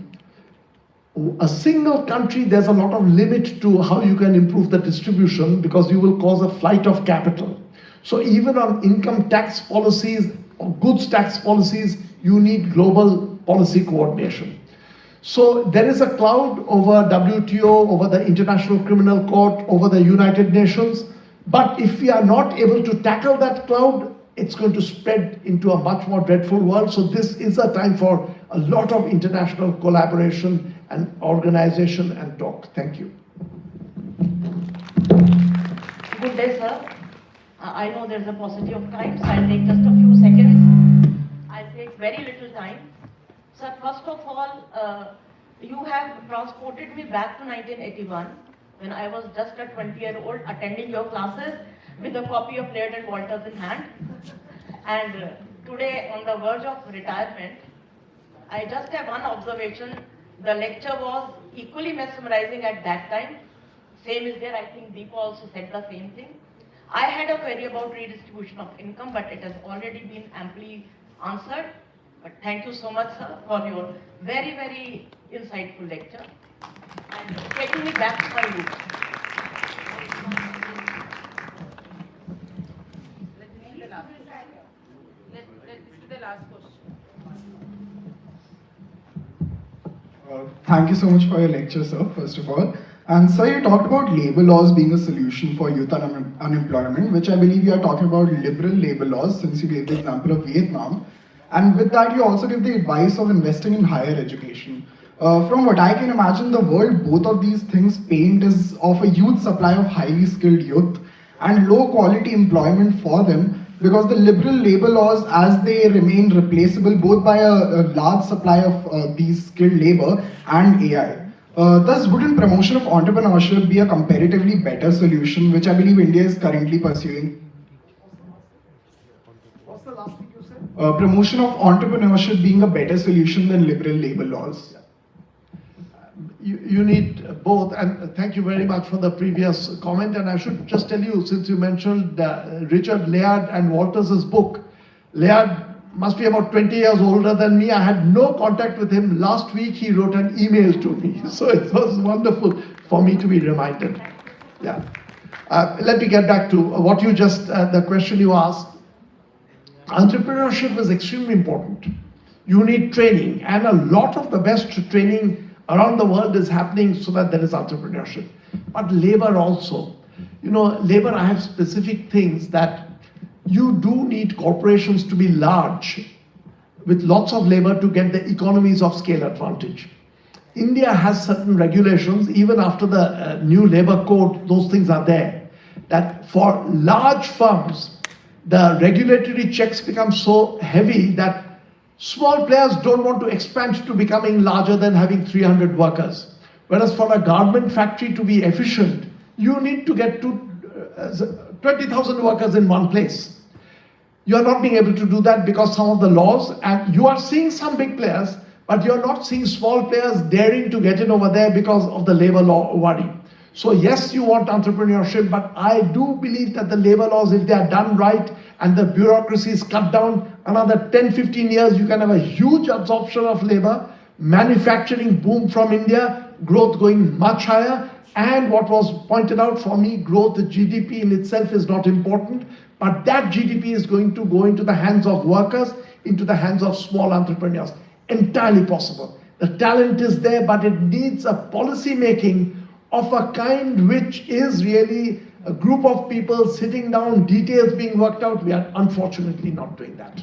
a single country, there's a lot of limit to how you can improve the distribution because you will cause a flight of capital. So even on income tax policies or goods tax policies, you need global policy coordination. So there is a cloud over WTO, over the International Criminal Court, over the United Nations. But if we are not able to tackle that cloud, it's going to spread into a much more dreadful world. So this is a time for a lot of international collaboration and organization and talk. Thank you. Good day, sir. I know there's a paucity of time, so I'll take just a few seconds. I'll take very little time. Sir, first of all, you have transported me back to 1981 when I was just a 20-year-old attending your classes with a copy of Laird and Walters in hand. And today, on the verge of retirement, I just have one observation. The lecture was equally mesmerizing at that time. Same is there, I think Deepa also said the same thing. I had a query about redistribution of income, but it has already been amply answered. But thank you so much, sir, for your very, very insightful lecture and taking me back to my roots. Let's do the last question. Thank you so much for your lecture, sir, first of all. And sir, you talked about labor laws being a solution for youth unemployment, which I believe you are talking about liberal labor laws, since you gave the example of Vietnam. And with that, you also give the advice of investing in higher education. From what I can imagine, the world both of these things paint is of a huge supply of highly skilled youth and low quality employment for them, because the liberal labor laws, as they remain replaceable both by a large supply of these skilled labor and AI. Thus, wouldn't promotion of entrepreneurship be a comparatively better solution, which I believe India is currently pursuing? What's the last thing you said? Promotion of entrepreneurship being a better solution than liberal labor laws. You need both, and thank you very much for the previous comment. And I should just tell you, since you mentioned Richard Laird and Walters's book, Laird must be about 20 years older than me. I had no contact with him. Last week he wrote an email to me, so it was wonderful for me to be reminded. Yeah. Let me get back to what you just, the question you asked. Entrepreneurship is extremely important. You need training, and a lot of the best training around the world is happening so that there is entrepreneurship. But labor also. You know, labor, I have specific things that you do need corporations to be large with lots of labor to get the economies of scale advantage. India has certain regulations, even after the new labor code, those things are there, that for large firms, the regulatory checks become so heavy that small players don't want to expand to becoming larger than having 300 workers. Whereas for a garment factory to be efficient, you need to get to 20,000 workers in one place. You are not being able to do that because some of the laws, and you are seeing some big players, but you're not seeing small players daring to get in over there because of the labor law worry. So yes, you want entrepreneurship, but I do believe that the labor laws, if they are done right and the bureaucracy is cut down, another 10, 15 years, you can have a huge absorption of labor, manufacturing boom from India, growth going much higher. And what was pointed out for me, growth, the GDP in itself is not important, but that GDP is going to go into the hands of workers, into the hands of small entrepreneurs. Entirely possible. The talent is there, but it needs a policy making of a kind which is really a group of people sitting down, details being worked out. We are unfortunately not doing that.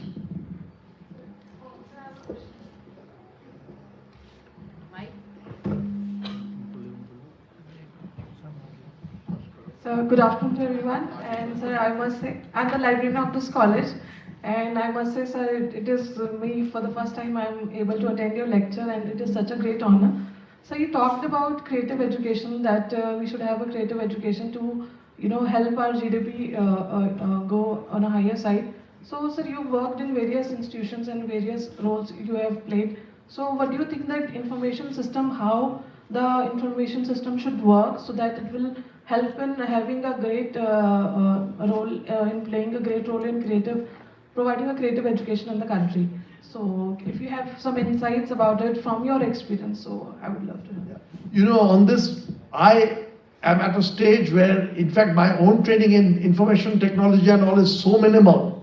So good afternoon to everyone. And sir, I must say, I'm the librarian of this college. And I must say, sir, it is me, for the first time I'm able to attend your lecture, and it is such a great honor. So you talked about creative education, that we should have a creative education to, help our GDP go on a higher side. So, sir, you worked in various institutions and various roles you have played. So, what do you think that information system, how the information system should work so that it will help in having a great role, in playing a great role in providing a creative education in the country? So, if you have some insights about it from your experience, so I would love to know. On this, I am at a stage where, in fact, my own training in information technology and all is so minimal,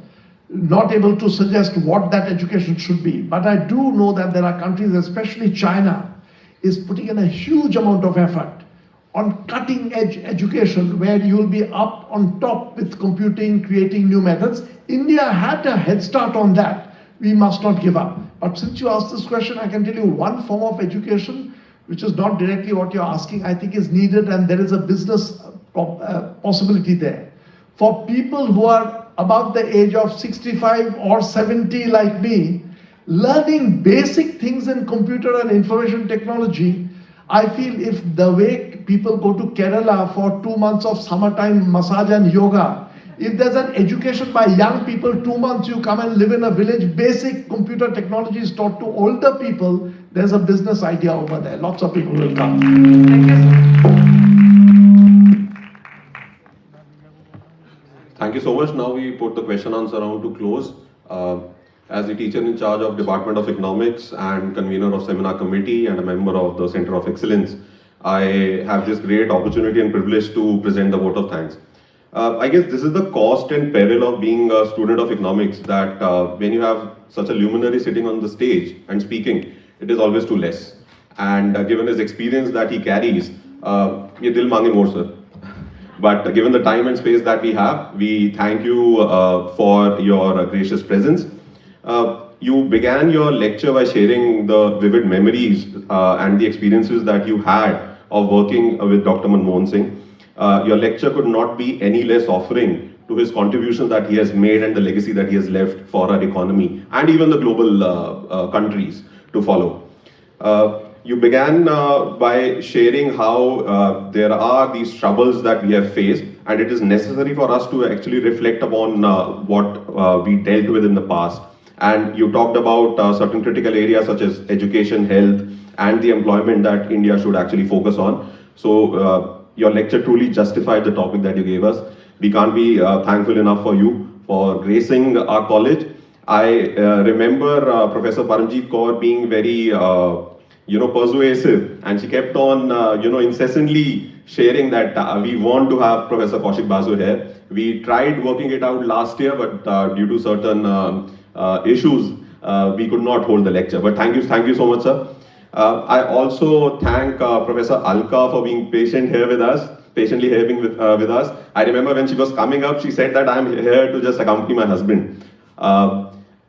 not able to suggest what that education should be. But I do know that there are countries, especially China, is putting in a huge amount of effort on cutting edge education, where you will be up on top with computing, creating new methods. India had a head start on that. We must not give up. But since you asked this question, I can tell you one form of education, which is not directly what you're asking, I think is needed, and there is a business possibility there. For people who are above the age of 65 or 70 like me, learning basic things in computer and information technology, I feel if the way people go to Kerala for 2 months of summertime massage and yoga, if there's an education by young people, 2 months you come and live in a village, basic computer technology is taught to older people, there's a business idea over there. Lots of people will come. Thank you, sir. Thank you so much. Now we put the question answer round to close. As the teacher in charge of Department of Economics and convener of seminar committee and a member of the Center of Excellence, I have this great opportunity and privilege to present the vote of thanks. I guess this is the cost and peril of being a student of economics, that when you have such a luminary sitting on the stage and speaking, it is always too less. And given his experience that he carries, ye dil mange more, sir. But given the time and space that we have, we thank you for your gracious presence. You began your lecture by sharing the vivid memories and the experiences that you had of working with Dr. Manmohan Singh. Your lecture could not be any less offering to his contribution that he has made and the legacy that he has left for our economy and even the global countries to follow. You began by sharing how there are these troubles that we have faced, and it is necessary for us to actually reflect upon what we dealt with in the past. And you talked about certain critical areas such as education, health, and the employment that India should actually focus on. So your lecture truly justified the topic that you gave us. We can't be thankful enough for you for gracing our college. I remember Professor Paramjeet Kaur being very persuasive, and she kept on incessantly sharing that we want to have Professor Kaushik Basu here. We tried working it out last year, but due to certain issues, we could not hold the lecture. But thank you so much, sir. I also thank Professor Alka for being patient here with us, patiently here with us. I remember when she was coming up, she said that I'm here to just accompany my husband.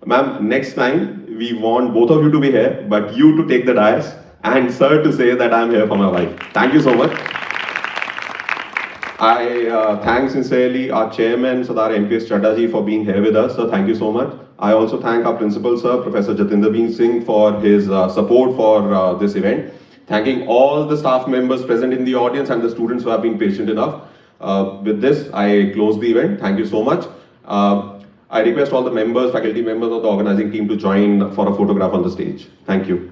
Ma'am, next time we want both of you to be here, but you to take the dais, and sir to say that I'm here for my wife. Thank you so much. I thank sincerely our chairman, Sardar MPS Chaddaji, for being here with us. So thank you so much. I also thank our principal, sir, Professor Jatinder Singh, for his support for this event. Thanking all the staff members present in the audience and the students who have been patient enough. With this, I close the event. Thank you so much. I request all the members, faculty members of the organizing team to join for a photograph on the stage. Thank you.